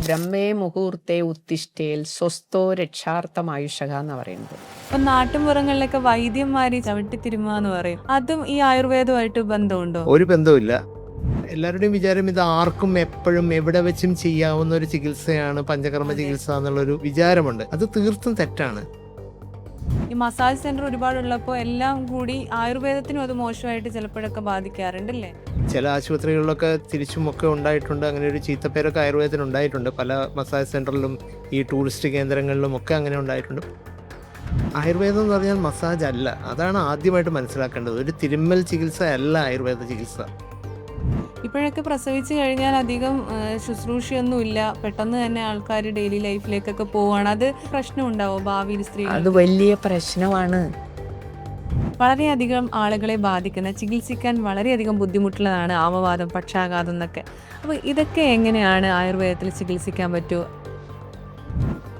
ബ്രഹ്മേ മുഹൂർത്തെ ഉത്തിഷ്ഠേൽ സ്വസ്ഥോ രക്ഷാർത്ഥമായുഷക എന്ന് പറയുന്നത്. ഇപ്പൊ നാട്ടിൻപുറങ്ങളിലൊക്കെ വൈദ്യന്മാര് ചവിട്ടിത്തിരുമുക എന്ന് പറയും. അതും ഈ ആയുർവേദമായിട്ട് ബന്ധമുണ്ടോ? ഒരു ബന്ധവുമില്ല. എല്ലാവരുടെയും വിചാരം ഇത് ആർക്കും എപ്പോഴും എവിടെ വെച്ചും ചെയ്യാവുന്ന ഒരു ചികിത്സയാണ് പഞ്ചകർമ്മ ചികിത്സ എന്നുള്ളൊരു വിചാരമുണ്ട്. അത് തീർത്തും തെറ്റാണ്. ഈ മസാജ് സെന്റർ ഒരുപാടുള്ളപ്പോൾ എല്ലാം കൂടി ആയുർവേദത്തിനും അത് മോശമായിട്ട് ചിലപ്പോഴൊക്കെ ബാധിക്കാറുണ്ടല്ലേ? ചില ആശുപത്രികളിലൊക്കെ തിരിച്ചുമൊക്കെ ഉണ്ടായിട്ടുണ്ട്. അങ്ങനെ ഒരു ചീത്തപ്പേരൊക്കെ ആയുർവേദത്തിന് ഉണ്ടായിട്ടുണ്ട്. പല മസാജ് സെന്ററിലും ഈ ടൂറിസ്റ്റ് കേന്ദ്രങ്ങളിലും ഒക്കെ അങ്ങനെ ഉണ്ടായിട്ടുണ്ട്. ആയുർവേദം എന്ന് പറഞ്ഞാൽ മസാജ് അല്ല. അതാണ് ആദ്യമായിട്ട് മനസ്സിലാക്കേണ്ടത്. ഒരു തിരുമ്മൽ ചികിത്സ അല്ല ആയുർവേദ ചികിത്സ. ഇപ്പോഴൊക്കെ പ്രസവിച്ചു കഴിഞ്ഞാൽ അധികം ശുശ്രൂഷയൊന്നുമില്ല, പെട്ടെന്ന് തന്നെ ആൾക്കാർ ഡെയിലി ലൈഫിലേക്കൊക്കെ പോവാണ്. അത് പ്രശ്നം ഉണ്ടാവോ ഭാവിയിൽ സ്ത്രീകൾ? അത് വലിയ പ്രശ്നമാണ്. വളരെയധികം ആളുകളെ ബാധിക്കുന്ന, ചികിത്സിക്കാൻ വളരെയധികം ബുദ്ധിമുട്ടുള്ളതാണ് ആമവാദം, പക്ഷാഘാതം എന്നൊക്കെ. അപ്പോൾ ഇതൊക്കെ എങ്ങനെയാണ് ആയുർവേദത്തിൽ ചികിത്സിക്കാൻ പറ്റുമോ?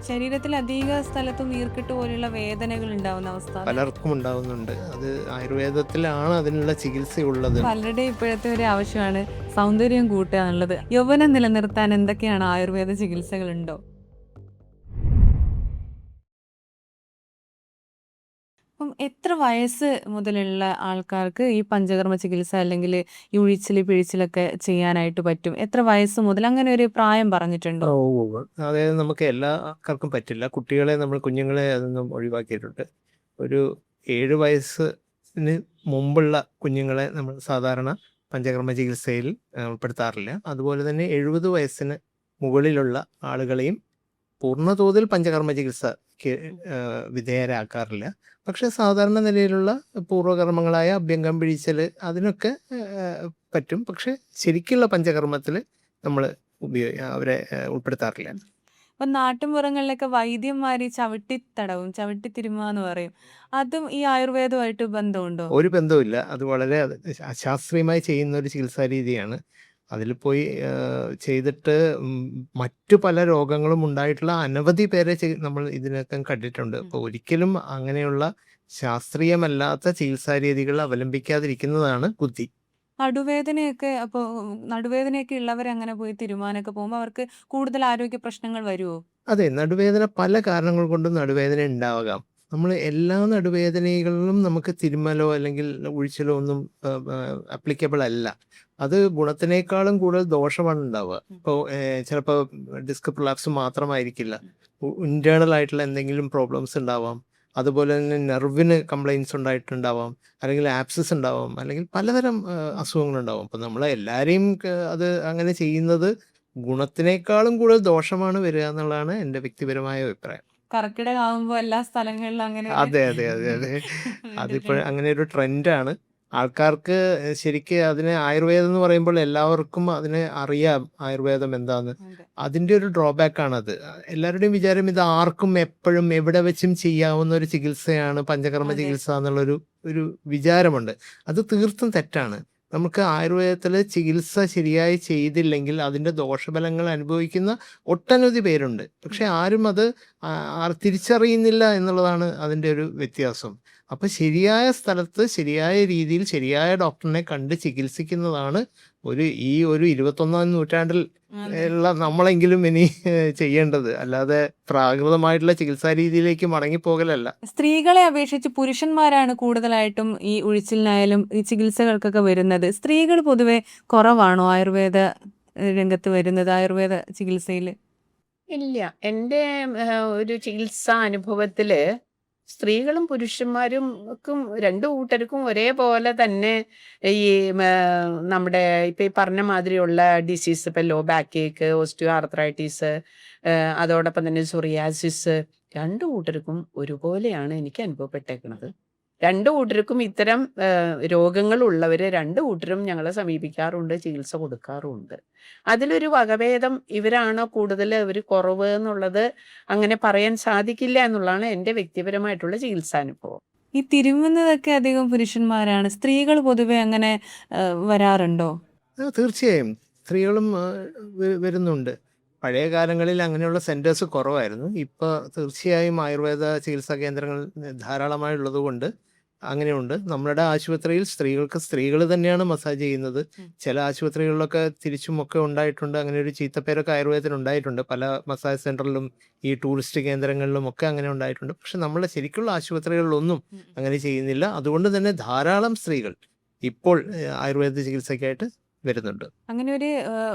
ശരീരത്തിൽ അധിക സ്ഥലത്തും നീർക്കെട്ട് പോലെയുള്ള വേദനകൾ ഉണ്ടാവുന്ന അവസ്ഥ പലർക്കും ഉണ്ടാവുന്നുണ്ട്. അത് ആയുർവേദത്തിലാണ് അതിനുള്ള ചികിത്സയുള്ളത്. പലരുടെ ഇപ്പോഴത്തെ ഒരു ആവശ്യമാണ് സൗന്ദര്യം കൂട്ടുക എന്നുള്ളത്. യൗവനം നിലനിർത്താൻ എന്തൊക്കെയാണ് ആയുർവേദ ചികിത്സകൾ ഉണ്ടോ? അപ്പം എത്ര വയസ്സ് മുതലുള്ള ആൾക്കാർക്ക് ഈ പഞ്ചകർമ്മ ചികിത്സ അല്ലെങ്കിൽ ഈ ഉഴിച്ചിൽ പിഴിച്ചിലൊക്കെ ചെയ്യാനായിട്ട് പറ്റും? എത്ര വയസ്സ് മുതൽ, അങ്ങനെ ഒരു പ്രായം പറഞ്ഞിട്ടുണ്ടോ? അതായത് നമുക്ക് എല്ലാ ആൾക്കാർക്കും പറ്റില്ല. കുഞ്ഞുങ്ങളെ അതൊന്നും ഒഴിവാക്കിയിട്ടുണ്ട്. ഒരു 7 വയസ്സിന് മുമ്പുള്ള കുഞ്ഞുങ്ങളെ നമ്മൾ സാധാരണ പഞ്ചകർമ്മ ചികിത്സയിൽ ഉൾപ്പെടുത്താറില്ല. അതുപോലെ തന്നെ 70 വയസ്സിന് മുകളിലുള്ള ആളുകളെയും പൂർണ്ണതോതിൽ പഞ്ചകർമ്മ ചികിത്സയ്ക്ക് വിധേയരാക്കാറില്ല. പക്ഷെ സാധാരണ നിലയിലുള്ള പൂർവ്വകർമ്മങ്ങളായ അഭ്യംഗം പിഴിച്ചൽ അതിനൊക്കെ പറ്റും. പക്ഷെ ശരിക്കുള്ള പഞ്ചകർമ്മത്തിൽ നമ്മൾ അവരെ ഉൾപ്പെടുത്താറില്ല. അപ്പം നാട്ടിൻപുറങ്ങളിലൊക്കെ വൈദ്യന്മാര് ചവിട്ടിത്തിരുമുക എന്ന് പറയും. അതും ഈ ആയുർവേദമായിട്ട് ബന്ധമുണ്ടോ? ഒരു ബന്ധവുമില്ല. അത് വളരെ അശാസ്ത്രീയമായി ചെയ്യുന്ന ഒരു ചികിത്സാ രീതിയാണ്. അതിൽ പോയി ചെയ്തിട്ട് മറ്റു പല രോഗങ്ങളും ഉണ്ടായിട്ടുള്ള അനവധി പേരെ നമ്മൾ ഇതിനൊക്കെ കണ്ടിട്ടുണ്ട്. അപ്പോൾ ഒരിക്കലും അങ്ങനെയുള്ള ശാസ്ത്രീയമല്ലാത്ത ചികിത്സാ രീതികൾ അവലംബിക്കാതിരിക്കുന്നതാണ് ബുദ്ധി. നടുവേദനയൊക്കെ ഉള്ളവരങ്ങനെ പോയി തിരുമാനൊക്കെ പോകുമ്പോൾ അവർക്ക് കൂടുതൽ ആരോഗ്യ പ്രശ്നങ്ങൾ വരുമോ? അതെ, നടുവേദന പല കാരണങ്ങൾ കൊണ്ടും നടുവേദന ഉണ്ടാവാം. നമ്മൾ എല്ലാ നടുവേദനകളിലും നമുക്ക് തിരുമ്മലോ അല്ലെങ്കിൽ ഉഴിച്ചിലോ ഒന്നും അപ്ലിക്കബിൾ അല്ല. അത് ഗുണത്തിനേക്കാളും കൂടുതൽ ദോഷമാണ് ഉണ്ടാവുക. ഇപ്പോൾ ചിലപ്പോൾ ഡിസ്ക് പ്രൊലാപ്സ് മാത്രമായിരിക്കില്ല, ഇന്റേണൽ ആയിട്ടുള്ള എന്തെങ്കിലും പ്രോബ്ലംസ് ഉണ്ടാവാം. അതുപോലെ തന്നെ നെർവിന് കംപ്ലൈൻസ് ഉണ്ടായിട്ടുണ്ടാവാം, അല്ലെങ്കിൽ ആപ്സിസ് ഉണ്ടാവാം, അല്ലെങ്കിൽ പലതരം അസുഖങ്ങളുണ്ടാവാം. അപ്പം നമ്മൾ എല്ലാവരെയും അത് അങ്ങനെ ചെയ്യുന്നത് ഗുണത്തിനേക്കാളും കൂടുതൽ ദോഷമാണ് വരിക എന്നുള്ളതാണ് എൻ്റെ വ്യക്തിപരമായ അഭിപ്രായം. കർക്കിടകമാകുമ്പോൾ എല്ലാ സ്ഥലങ്ങളിലും അങ്ങനെ അതെ അതെ അതെ അതെ അതിപ്പോൾ അങ്ങനെ ഒരു ട്രെൻഡാണ്. ആൾക്കാർക്ക് ശരിക്ക് അതിനെ ആയുർവേദം എന്ന് പറയുമ്പോൾ എല്ലാവർക്കും അതിനെ അറിയാം ആയുർവേദം എന്താന്ന്. അതിൻ്റെ ഒരു ഡ്രോബാക്ക് ആണത്. എല്ലാവരുടെയും വിചാരം ഇത് ആർക്കും എപ്പോഴും എവിടെ വെച്ചും ചെയ്യാവുന്ന ഒരു ചികിത്സയാണ് പഞ്ചകർമ്മ ചികിത്സ ഒരു വിചാരമുണ്ട്. അത് തീർത്തും തെറ്റാണ്. നമുക്ക് ആയുർവേദത്തിൽ ചികിത്സ ശരിയായി ചെയ്തില്ലെങ്കിൽ അതിൻ്റെ ദോഷഫലങ്ങൾ അനുഭവിക്കുന്ന ഒട്ടനവധി പേരുണ്ട്. പക്ഷെ ആരും അത് തിരിച്ചറിയുന്നില്ല എന്നുള്ളതാണ് അതിൻ്റെ ഒരു വ്യത്യാസം. അപ്പം ശരിയായ സ്ഥലത്ത് ശരിയായ രീതിയിൽ ശരിയായ ഡോക്ടറിനെ കണ്ട് ചികിത്സിക്കുന്നതാണ് ഈ ഒരു 21ാം നൂറ്റാണ്ടിൽ ഉള്ള നമ്മളെങ്കിലും ഇനി ചെയ്യേണ്ടത്. അല്ലാതെ പ്രാകൃതമായിട്ടുള്ള ചികിത്സാ രീതിയിലേക്ക് മടങ്ങിപ്പോകലല്ല. സ്ത്രീകളെ അപേക്ഷിച്ച് പുരുഷന്മാരാണ് കൂടുതലായിട്ടും ഈ ഉഴിച്ചിലിനായാലും ഈ ചികിത്സകൾക്കൊക്കെ വരുന്നത്. സ്ത്രീകൾ പൊതുവെ കുറവാണോ ആയുർവേദ രംഗത്ത് വരുന്നത്, ആയുർവേദ ചികിത്സയിൽ? ഇല്ല, എൻ്റെ ഒരു ചികിത്സാ അനുഭവത്തില് സ്ത്രീകളും പുരുഷന്മാരും രണ്ടു കൂട്ടർക്കും ഒരേപോലെ തന്നെ ഈ നമ്മുടെ ഇപ്പം ഈ പറഞ്ഞ മാതിരിയുള്ള ഡിസീസ്, ഇപ്പം ലോ ബാക്ക് ഏക്ക്, ഓസ്റ്റിയോ ആർത്രൈറ്റിസ്, അതോടൊപ്പം തന്നെ സൊറിയാസിസ്, രണ്ടു കൂട്ടർക്കും ഒരുപോലെയാണ് എനിക്ക് അനുഭവപ്പെട്ടേക്കുന്നത്. രണ്ടു കൂട്ടർക്കും ഇത്തരം രോഗങ്ങളുള്ളവർ രണ്ടു കൂട്ടരും ഞങ്ങളെ സമീപിക്കാറുണ്ട്, ചികിത്സ കൊടുക്കാറുമുണ്ട്. അതിലൊരു വകഭേദം ഇവരാണോ കൂടുതൽ ഇവർ കുറവ് എന്നുള്ളത് അങ്ങനെ പറയാൻ സാധിക്കില്ല എന്നുള്ളതാണ് എൻ്റെ വ്യക്തിപരമായിട്ടുള്ള ചികിത്സാനുഭവം. ഈ തിരുമുന്നതൊക്കെ അധികം പുരുഷന്മാരാണ്. സ്ത്രീകൾ പൊതുവെ അങ്ങനെ വരാറുണ്ടോ? തീർച്ചയായും സ്ത്രീകളും വരുന്നുണ്ട്. പഴയ കാലങ്ങളിൽ അങ്ങനെയുള്ള സെൻറ്റേഴ്സ് കുറവായിരുന്നു. ഇപ്പോൾ തീർച്ചയായും ആയുർവേദ ചികിത്സാ കേന്ദ്രങ്ങൾ ധാരാളമായുള്ളത് കൊണ്ട് അങ്ങനെയുണ്ട്. നമ്മുടെ ആശുപത്രിയിൽ സ്ത്രീകൾ തന്നെയാണ് മസാജ് ചെയ്യുന്നത്. ചില ആശുപത്രികളിലൊക്കെ തിരിച്ചുമൊക്കെ ഉണ്ടായിട്ടുണ്ട്. അങ്ങനെ ഒരു ചീത്തപ്പേരൊക്കെ ആയുർവേദത്തിന് ഉണ്ടായിട്ടുണ്ട്. പല മസാജ് സെന്ററിലും ഈ ടൂറിസ്റ്റ് കേന്ദ്രങ്ങളിലും ഒക്കെ അങ്ങനെ ഉണ്ടായിട്ടുണ്ട്. പക്ഷെ നമ്മുടെ ശരിക്കുള്ള ആശുപത്രികളിലൊന്നും അങ്ങനെ ചെയ്യുന്നില്ല. അതുകൊണ്ട് തന്നെ ധാരാളം സ്ത്രീകൾ ഇപ്പോൾ ആയുർവേദ ചികിത്സയ്ക്കായിട്ട് വരുന്നുണ്ട്. അങ്ങനെ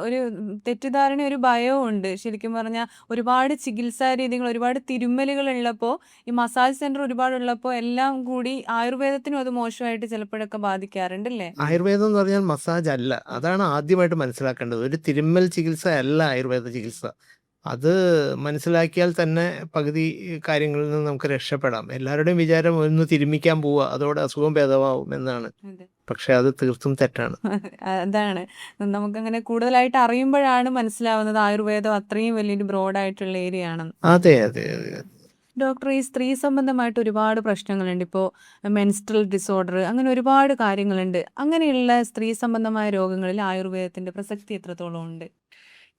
ഒരു തെറ്റിദ്ധാരണ, ഒരു ഭയവും ഉണ്ട്. ശരിക്കും പറഞ്ഞാൽ ഒരുപാട് ചികിത്സാ രീതികൾ, ഒരുപാട് തിരുമ്മലുകൾ ഉള്ളപ്പോൾ, ഈ മസാജ് സെന്റർ ഒരുപാടുള്ളപ്പോൾ എല്ലാം കൂടി ആയുർവേദത്തിനും അത് മോശമായിട്ട് ചിലപ്പോഴൊക്കെ ബാധിക്കാറുണ്ടല്ലേ? ആയുർവേദം എന്ന് പറഞ്ഞാൽ മസാജ് അല്ല. അതാണ് ആദ്യമായിട്ട് മനസ്സിലാക്കേണ്ടത്. ഒരു തിരുമ്മൽ ചികിത്സ അല്ല ആയുർവേദ ചികിത്സ. അത് മനസ്സിലാക്കിയാൽ തന്നെ പകുതി കാര്യങ്ങളിൽ നിന്ന് നമുക്ക് രക്ഷപ്പെടാം. എല്ലാവരുടെയും വിചാരം ഒന്ന് തിരുമ്മിക്കാൻ പോവുക, അതോടെ അസുഖം ഭേദമാവും എന്നാണ്. അതെ. പക്ഷെ അത് തീർത്തും തെറ്റാണ്. അതാണ് നമുക്കങ്ങനെ കൂടുതലായിട്ട് അറിയുമ്പോഴാണ് മനസ്സിലാവുന്നത് ആയുർവേദം അത്രയും വലിയൊരു ബ്രോഡായിട്ടുള്ള ഏരിയ ആണെന്ന്. അതെ അതെ അതെ. ഡോക്ടർ, ഈ സ്ത്രീ സംബന്ധമായിട്ട് ഒരുപാട് പ്രശ്നങ്ങളുണ്ട്. ഇപ്പോൾ മെൻസ്ട്രൽ ഡിസോർഡർ, അങ്ങനെ ഒരുപാട് കാര്യങ്ങളുണ്ട്. അങ്ങനെയുള്ള സ്ത്രീ സംബന്ധമായ രോഗങ്ങളിൽ ആയുർവേദത്തിന്റെ പ്രസക്തി എത്രത്തോളം ഉണ്ട്?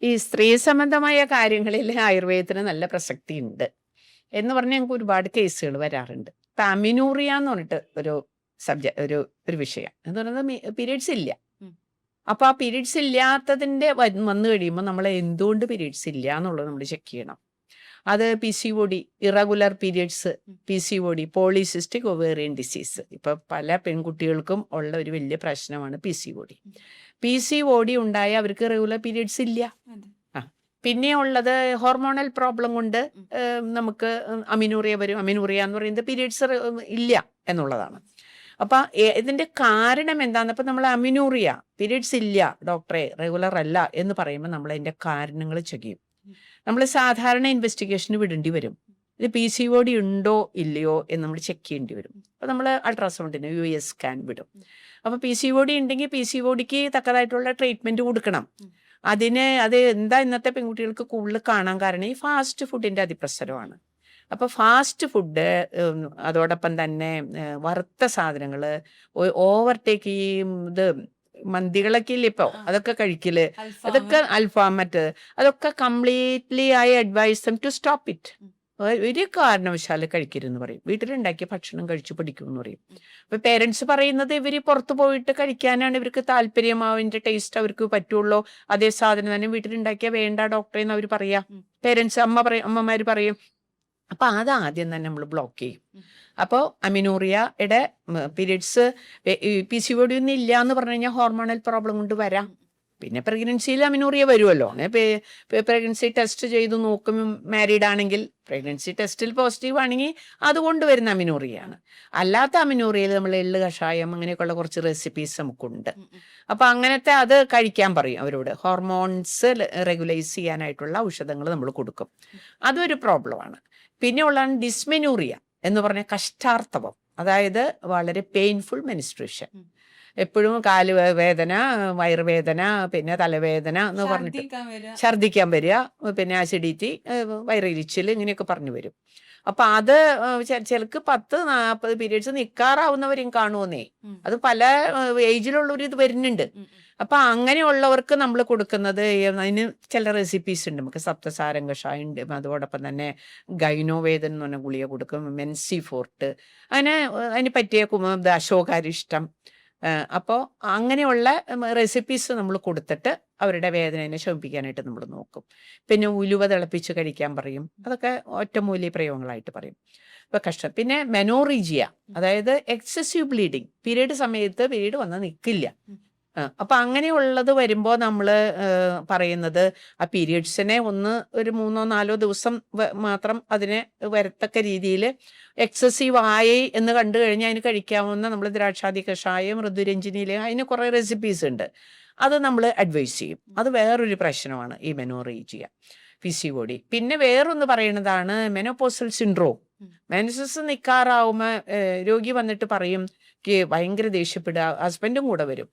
ഈ സ്ത്രീ സംബന്ധമായ കാര്യങ്ങളിൽ ആയുർവേദത്തിന് നല്ല പ്രസക്തി ഉണ്ട് എന്ന് പറഞ്ഞാൽ ഞങ്ങൾക്ക് ഒരുപാട് കേസുകൾ വരാറുണ്ട്. ഇപ്പം അമിനൂറിയ എന്ന് പറഞ്ഞിട്ട് ഒരു വിഷയം എന്ന് പറയുന്നത് പീരീഡ്സ് ഇല്ല. അപ്പോൾ ആ പീരീഡ്സ് ഇല്ലാത്തതിൻ്റെ വന്നു കഴിയുമ്പോൾ നമ്മൾ എന്തുകൊണ്ട് പീരീഡ്സ് ഇല്ല എന്നുള്ളത് നമ്മൾ ചെക്ക് ചെയ്യണം. അത് PCOD, irregular periods, PCOD, polycystic ovarian disease. ഇപ്പൊ പല പെൺകുട്ടികൾക്കും ഉള്ള ഒരു വലിയ പ്രശ്നമാണ് PCOD ഉണ്ടായ അവർക്ക് റെഗുലർ പീരിയഡ്സ് ഇല്ല. പിന്നെ ഉള്ളത് ഹോർമോണൽ പ്രോബ്ലം കൊണ്ട് നമുക്ക് അമിനൂറിയ വരും. അമിനൂറിയ എന്ന് പറയുന്നത് പീരിയഡ്സ് ഇല്ല എന്നുള്ളതാണ്. അപ്പം ഇതിന്റെ കാരണം എന്താണെന്ന്, അപ്പം നമ്മൾ അമിനൂറിയ പീരിയഡ്സ് ഇല്ല ഡോക്ടറെ, റെഗുലർ അല്ല എന്ന് പറയുമ്പോൾ നമ്മൾ അതിന്റെ കാരണങ്ങൾ ചെക്ക് ചെയ്യും. നമ്മൾ സാധാരണ ഇൻവെസ്റ്റിഗേഷന് വിടേണ്ടി വരും. ഇത് PCOD ഉണ്ടോ ഇല്ലയോ എന്ന് നമ്മൾ ചെക്ക് ചെയ്യേണ്ടി വരും. അപ്പോൾ നമ്മൾ അൾട്രാസൗണ്ടിന് US സ്കാൻ വിടും. അപ്പോൾ PCOD ഉണ്ടെങ്കിൽ PCODക്ക് തക്കതായിട്ടുള്ള ട്രീറ്റ്മെൻറ്റ് കൊടുക്കണം. അത് എന്താ ഇന്നത്തെ പെൺകുട്ടികൾക്ക് കൂടുതൽ കാണാൻ കാരണം ഈ ഫാസ്റ്റ് ഫുഡിൻ്റെ അതിപ്രസരമാണ്. അപ്പോൾ ഫാസ്റ്റ് ഫുഡ്, അതോടൊപ്പം തന്നെ വറുത്ത സാധനങ്ങൾ, ഓവർടേക്ക് ഈ ഇത് മന്തികളൊക്കെ ഇല്ല ഇപ്പോൾ, അതൊക്കെ കഴിക്കല്, അതൊക്കെ അൽഫാം അതൊക്കെ completely I advise them to stop it. ഒരു കാരണവശാലും കഴിക്കരുതെന്ന് പറയും. വീട്ടിലുണ്ടാക്കിയ ഭക്ഷണം കഴിച്ചു പഠിക്കും എന്ന് പറയും. അപ്പൊ പേരൻസ് പറയുന്നത് ഇവർ പുറത്തു പോയിട്ട് കഴിക്കാനാണ് ഇവർക്ക് താല്പര്യം, അതിന്റെ ടേസ്റ്റ് അവർക്ക് പറ്റുള്ളൂ, അതേ സാധനം തന്നെ വീട്ടിലുണ്ടാക്കിയാൽ വേണ്ട ഡോക്ടറെ എന്ന് അവർ പറയാ. പേരൻസ് അമ്മമാര് പറയും. അപ്പൊ അതാദ്യം തന്നെ നമ്മൾ ബ്ലോക്ക് ചെയ്യും. അപ്പോൾ അമിനൂറിയയുടെ പീരിയഡ്സ് PCOD ഒന്നും ഇല്ല എന്ന് പറഞ്ഞു കഴിഞ്ഞാൽ ഹോർമോണൽ പ്രോബ്ലം കൊണ്ട് വരാം. പിന്നെ പ്രഗ്നൻസിയിൽ അമിനൂറിയ വരുമല്ലോ. പ്രഗ്നൻസി ടെസ്റ്റ് ചെയ്ത് നോക്കും. മാരീഡ് ആണെങ്കിൽ പ്രഗ്നൻസി ടെസ്റ്റിൽ പോസിറ്റീവ് ആണെങ്കിൽ അതുകൊണ്ട് വരുന്ന അമിനൂറിയാണ്. അല്ലാത്ത അമിനൂറിയയിൽ നമ്മൾ എള്ള് കഷായം അങ്ങനെയൊക്കെയുള്ള കുറച്ച് റെസിപ്പീസ് നമുക്കുണ്ട്. അപ്പം അങ്ങനത്തെ അത് കഴിക്കാൻ പറയും അവരോട്. ഹോർമോൺസ് റെഗുലൈസ് ചെയ്യാനായിട്ടുള്ള ഔഷധങ്ങൾ നമ്മൾ കൊടുക്കും. അതൊരു പ്രോബ്ലമാണ്. പിന്നെ ഉള്ളതാണ് ഡിസ്മെനൂറിയ എന്ന് പറഞ്ഞ കഷ്ടാർത്തവം, അതായത് വളരെ പെയിൻഫുൾ മെനിസ്ട്രേഷൻ. എപ്പോഴും കാല് വേദന, വയറുവേദന, പിന്നെ തലവേദന എന്ന് പറഞ്ഞിട്ട് ഛർദ്ദിക്കാൻ വരിക, പിന്നെ അസിഡിറ്റി, വയറിരിച്ചിൽ, ഇങ്ങനെയൊക്കെ പറഞ്ഞു വരും. അപ്പൊ അത് ചിലക്ക് 10-40 പീരീഡ്സ് നിൽക്കാറാവുന്നവരും കാണുമെന്നേ. അത് പല ഏജിലുള്ളവർ ഇത് വരുന്നുണ്ട്. അപ്പൊ അങ്ങനെയുള്ളവർക്ക് നമ്മൾ കൊടുക്കുന്നത് അതിന് ചില റെസിപ്പീസ് ഉണ്ട്. നമുക്ക് സപ്തസാരം കഷായം ഉണ്ട്, അതോടൊപ്പം തന്നെ ഗൈനോവേദൻ എന്ന് പറഞ്ഞ ഗുളിക കൊടുക്കും, മെൻസി ഫോർട്ട്, അതിന് പറ്റിയ അശോകാരിഷ്ടം. അപ്പോൾ അങ്ങനെയുള്ള റെസിപ്പീസ് നമ്മൾ കൊടുത്തിട്ട് അവരുടെ വേദനയെ ശമിപ്പിക്കാനായിട്ട് നമ്മൾ നോക്കും. പിന്നെ ഉലുവ തിളപ്പിച്ച് കഴിക്കാൻ പറയും. അതൊക്കെ ഒറ്റമൂലി പ്രയോഗങ്ങളായിട്ട് പറയും. ഇപ്പം കഷ്ടം. പിന്നെ മെനോറീജിയ, അതായത് എക്സസീവ് ബ്ലീഡിങ്, പീരീഡ് സമയത്ത് പീരീഡ് വന്ന് നിൽക്കില്ല. അപ്പം അങ്ങനെയുള്ളത് വരുമ്പോൾ നമ്മൾ പറയുന്നത് ആ പീരിയഡ്സിനെ ഒരു 3-4 ദിവസം മാത്രം അതിനെ വരത്തക്ക രീതിയിൽ എക്സസീവ് ആയി എന്ന് കണ്ടു കഴിഞ്ഞാൽ അതിന് കഴിക്കാവുന്ന നമ്മൾ ദ്രാക്ഷാദി കഷായം, ഋതുരഞ്ജിനിയിൽ അതിന് കുറേ റെസിപ്പീസ് ഉണ്ട്. അത് നമ്മൾ അഡ്വൈസ് ചെയ്യും. അത് വേറൊരു പ്രശ്നമാണ് ഈ മെനോറീജിയ, PCOD. പിന്നെ വേറൊന്ന് പറയുന്നതാണ് മെനോപോസൽ സിൻഡ്രോം. മെൻസസ് നിൽക്കാറാവുമ്പോൾ രോഗി വന്നിട്ട് പറയും ഭയങ്കര ദേഷ്യപ്പെടുക, ഹസ്ബൻഡും കൂടെ വരും.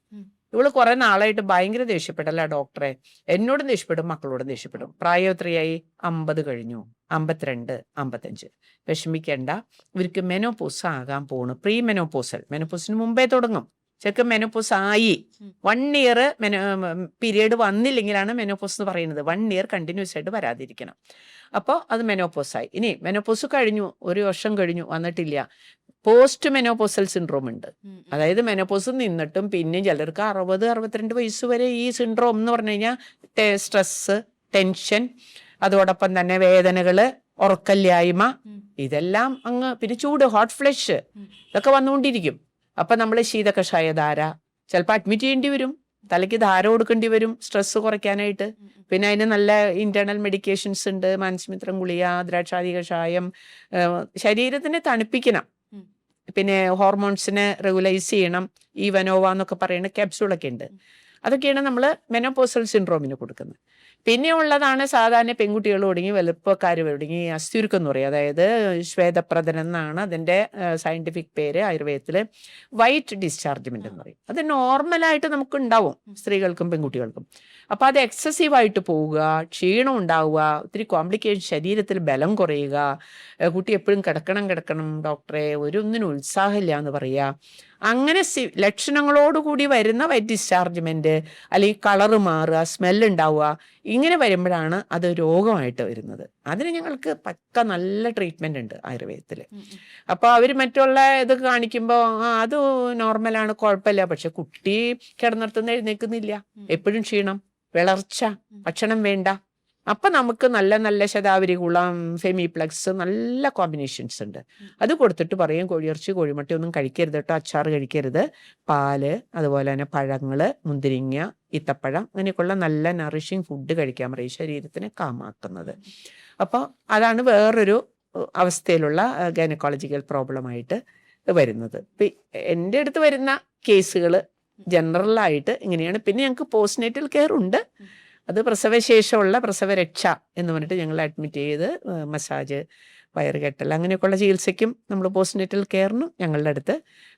ഇവള് കുറെ നാളായിട്ട് ഭയങ്കര ദേഷ്യപ്പെടല്ല ഡോക്ടറെ, എന്നോടും ദേഷ്യപ്പെടും, മക്കളോടും ദേഷ്യപ്പെടും. പ്രായം എത്രയായി? 50 കഴിഞ്ഞു, 52, 55. വിഷമിക്കേണ്ട, ഇവർക്ക് മെനോപോസ് ആകാൻ പോണു. പ്രീ മെനോപോസിന് മുമ്പേ തുടങ്ങും. ചിലക്ക് മെനോപോസ് ആയി 1 ഇയർ പീരീഡ് വന്നില്ലെങ്കിലാണ് മെനോപോസ് എന്ന് പറയുന്നത്. 1 ഇയർ കണ്ടിന്യൂസ് ആയിട്ട് വരാതിരിക്കണം. അപ്പോൾ അത് മെനോപോസായി. ഇനി മെനോപോസ് കഴിഞ്ഞു, 1 വർഷം കഴിഞ്ഞു, വന്നിട്ടില്ല, പോസ്റ്റ് മെനോപോസൽ സിൻഡ്രോം ഉണ്ട്. അതായത് മെനോപോസ് നിന്നിട്ടും പിന്നെ ചിലർക്ക് 60-62 വയസ്സ് വരെ ഈ സിൻഡ്രോം എന്ന് പറഞ്ഞു കഴിഞ്ഞാൽ സ്ട്രെസ്, ടെൻഷൻ, അതോടൊപ്പം തന്നെ വേദനകള്, ഉറക്കല്ലായ്മ, ഇതെല്ലാം അങ്ങ് പിന്നെ ചൂട്, ഹോട്ട് ഫ്ലഷ് ഇതൊക്കെ വന്നുകൊണ്ടിരിക്കും. അപ്പൊ നമ്മൾ ശീതകഷായധാര ചിലപ്പോൾ അഡ്മിറ്റ് ചെയ്യേണ്ടി വരും, തലയ്ക്ക് ധാര കൊടുക്കേണ്ടി വരും സ്ട്രെസ് കുറയ്ക്കാനായിട്ട്. പിന്നെ അതിന് നല്ല ഇന്റേണൽ മെഡിക്കേഷൻസ് ഉണ്ട്, മാനസമിത്രം ഗുളിക, ദ്രാക്ഷാദി കഷായം, ശരീരത്തിനെ തണുപ്പിക്കണം. പിന്നെ ഹോർമോൺസിനെ റെഗുലൈസ് ചെയ്യണം. ഈ വനോവ എന്നൊക്കെ പറയുന്ന ക്യാപ്സ്യൂളൊക്കെ ഉണ്ട്. അതൊക്കെയാണ് നമ്മൾ മെനോപോസൽ സിൻഡ്രോമിന് കൊടുക്കുന്നത്. പിന്നെ ഉള്ളതാണ് സാധാരണ പെൺകുട്ടികൾ തുടങ്ങി വലുപ്പക്കാർ തുടങ്ങി അസ്ഥിയുരുക്കം എന്ന് പറയും. അതായത് ശ്വേതപ്രദനം എന്നാണ് അതിൻ്റെ സയൻറ്റിഫിക് പേര്. ആയുർവേദത്തിൽ വൈറ്റ് ഡിസ്ചാർജ്മെന്റ് എന്ന് പറയും. അത് നോർമലായിട്ട് നമുക്ക് ഉണ്ടാവും, സ്ത്രീകൾക്കും പെൺകുട്ടികൾക്കും. അപ്പോൾ അത് എക്സസീവായിട്ട് പോവുക, ക്ഷീണം ഉണ്ടാവുക, ഒത്തിരി കോംപ്ലിക്കേഷൻ, ശരീരത്തിൽ ബലം കുറയുക, കുട്ടി എപ്പോഴും കിടക്കണം ഡോക്ടറെ, ഒന്നിനും ഉത്സാഹമില്ല എന്ന് പറയുക. അങ്ങനെ ലക്ഷണങ്ങളോടുകൂടി വരുന്ന വൈറ്റ് ഡിസ്ചാർജ്മെന്റ്, അല്ലെങ്കിൽ കളറ് മാറുക, സ്മെല്ലുണ്ടാവുക, ഇങ്ങനെ വരുമ്പോഴാണ് അത് രോഗമായിട്ട് വരുന്നത്. അതിന് ഞങ്ങൾക്ക് പക്ക നല്ല ട്രീറ്റ്മെന്റ് ഉണ്ട് ആയുർവേദത്തിൽ. അപ്പോൾ അവർ മറ്റുള്ള ഇത് കാണിക്കുമ്പോൾ അത് നോർമലാണ്, കുഴപ്പമില്ല. പക്ഷെ കുട്ടി കിടന്നിടത്തുനിന്ന് എഴുന്നേൽക്കുന്നില്ല, എപ്പോഴും ക്ഷീണം, വിളർച്ച, ഭക്ഷണം വേണ്ട. അപ്പം നമുക്ക് നല്ല നല്ല ശതാവരി കുളം, ഫെമിപ്ലക്സ്, നല്ല കോമ്പിനേഷൻസ് ഉണ്ട്. അത് കൊടുത്തിട്ട് പറയും കോഴിയിറച്ചി, കോഴിമുട്ട ഒന്നും കഴിക്കരുത് കേട്ടോ, അച്ചാറ് കഴിക്കരുത്, പാല്, അതുപോലെ തന്നെ പഴങ്ങള്, മുന്തിരിങ്ങ, ഈത്തപ്പഴം, അങ്ങനെയൊക്കെയുള്ള നല്ല നറിഷിങ് ഫുഡ് കഴിക്കാൻ പറയും, ശരീരത്തിനെ കാമാക്കുന്നത്. അപ്പോൾ അതാണ് വേറൊരു അവസ്ഥയിലുള്ള ഗൈനക്കോളജിക്കൽ പ്രോബ്ലമായിട്ട് വരുന്നത്. എൻ്റെ അടുത്ത് വരുന്ന കേസുകൾ ജനറലായിട്ട് ഇങ്ങനെയാണ്. പിന്നെ ഞങ്ങൾക്ക് പോസ്റ്റ്നേറ്റൽ കെയർ ഉണ്ട്. അത് പ്രസവശേഷമുള്ള പ്രസവരക്ഷ എന്ന് പറഞ്ഞിട്ട് ഞങ്ങൾ അഡ്മിറ്റ് ചെയ്ത് മസാജ്, വയറുകെട്ടൽ, അങ്ങനെയൊക്കെയുള്ള ചികിത്സയ്ക്കും നമ്മൾ പോസ്റ്റ്നേറ്റൽ കെയറിനും ഞങ്ങളുടെ അടുത്ത്.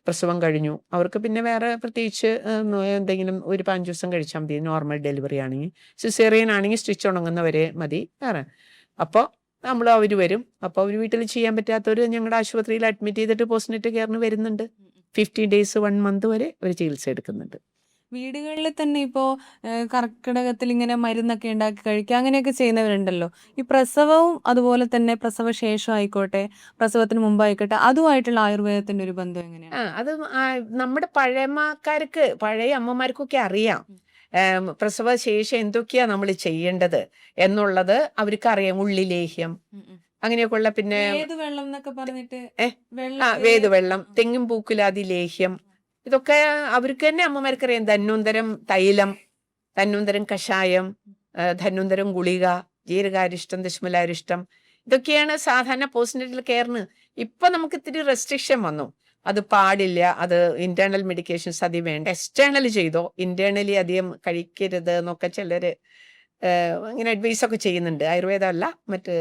പ്രസവം കഴിഞ്ഞു, അവർക്ക് പിന്നെ വേറെ പ്രത്യേകിച്ച് എന്തെങ്കിലും ഒരു 5 ദിവസം കഴിച്ചാൽ മതി. നോർമൽ ഡെലിവറി ആണെങ്കിൽ, സിസേറിയൻ ആണെങ്കിൽ സ്റ്റിച്ച് ഉണങ്ങുന്നവരെ മതി വേറെ. അപ്പോൾ അവർ വരും. അപ്പോൾ അവർ വീട്ടിൽ ചെയ്യാൻ പറ്റാത്തവർ ഞങ്ങളുടെ ആശുപത്രിയിൽ അഡ്മിറ്റ് ചെയ്തിട്ട് പോസ്റ്റ്നേറ്റൽ കെയറിന് വരുന്നുണ്ട്. 15 ഡേയ്സ് 1 മന്ത് വരെ അവർ ചികിത്സ എടുക്കുന്നുണ്ട്. വീടുകളിൽ തന്നെ ഇപ്പോൾ കർക്കിടകത്തിൽ ഇങ്ങനെ മരുന്നൊക്കെ ഉണ്ടാക്കി കഴിക്കുക, അങ്ങനെയൊക്കെ ചെയ്യുന്നവരുണ്ടല്ലോ. ഈ പ്രസവവും അതുപോലെ തന്നെ പ്രസവ ശേഷം ആയിക്കോട്ടെ, പ്രസവത്തിന് മുമ്പായിക്കോട്ടെ, അതുമായിട്ടുള്ള ആയുർവേദത്തിന്റെ ഒരു ബന്ധം എങ്ങനെയാണ്? അത് നമ്മുടെ പഴയ അമ്മമാർക്കൊക്കെ അറിയാം പ്രസവ ശേഷം എന്തൊക്കെയാ നമ്മൾ ചെയ്യേണ്ടത് എന്നുള്ളത് അവർക്ക് അറിയാം. ഉള്ളിലേഹ്യം, അങ്ങനെയൊക്കെയുള്ള, പിന്നെ വേദവെള്ളം എന്നൊക്കെ പറഞ്ഞിട്ട് വേദവെള്ളം, തെങ്ങും പൂക്കുലാതി ലേഹ്യം, ഇതൊക്കെ അവർക്ക് തന്നെ അമ്മമാർക്കറിയാം. ധന്വന്തരം തൈലം, ധന്വന്തരം കഷായം, ധന്വന്തരം ഗുളിക, ജീരകാരിഷ്ടം, ദശമൂലാരിഷ്ടം, ഇതൊക്കെയാണ് സാധാരണ പോസ്റ്റ്നേറ്റൽ കെയറിന്. ഇപ്പൊ നമുക്ക് ഇത്തിരി റെസ്ട്രിക്ഷൻ വന്നു. അത് പാടില്ല, അത് ഇന്റേണൽ മെഡിക്കേഷൻസ് അധികം വേണ്ട, എക്സ്റ്റേണൽ ചെയ്തോ, ഇന്റേണലി അധികം കഴിക്കരുത് എന്നൊക്കെ ചിലര് ഇങ്ങനെ അഡ്വൈസ് ഒക്കെ ചെയ്യുന്നുണ്ട്. ആയുർവേദം അല്ല, മറ്റ്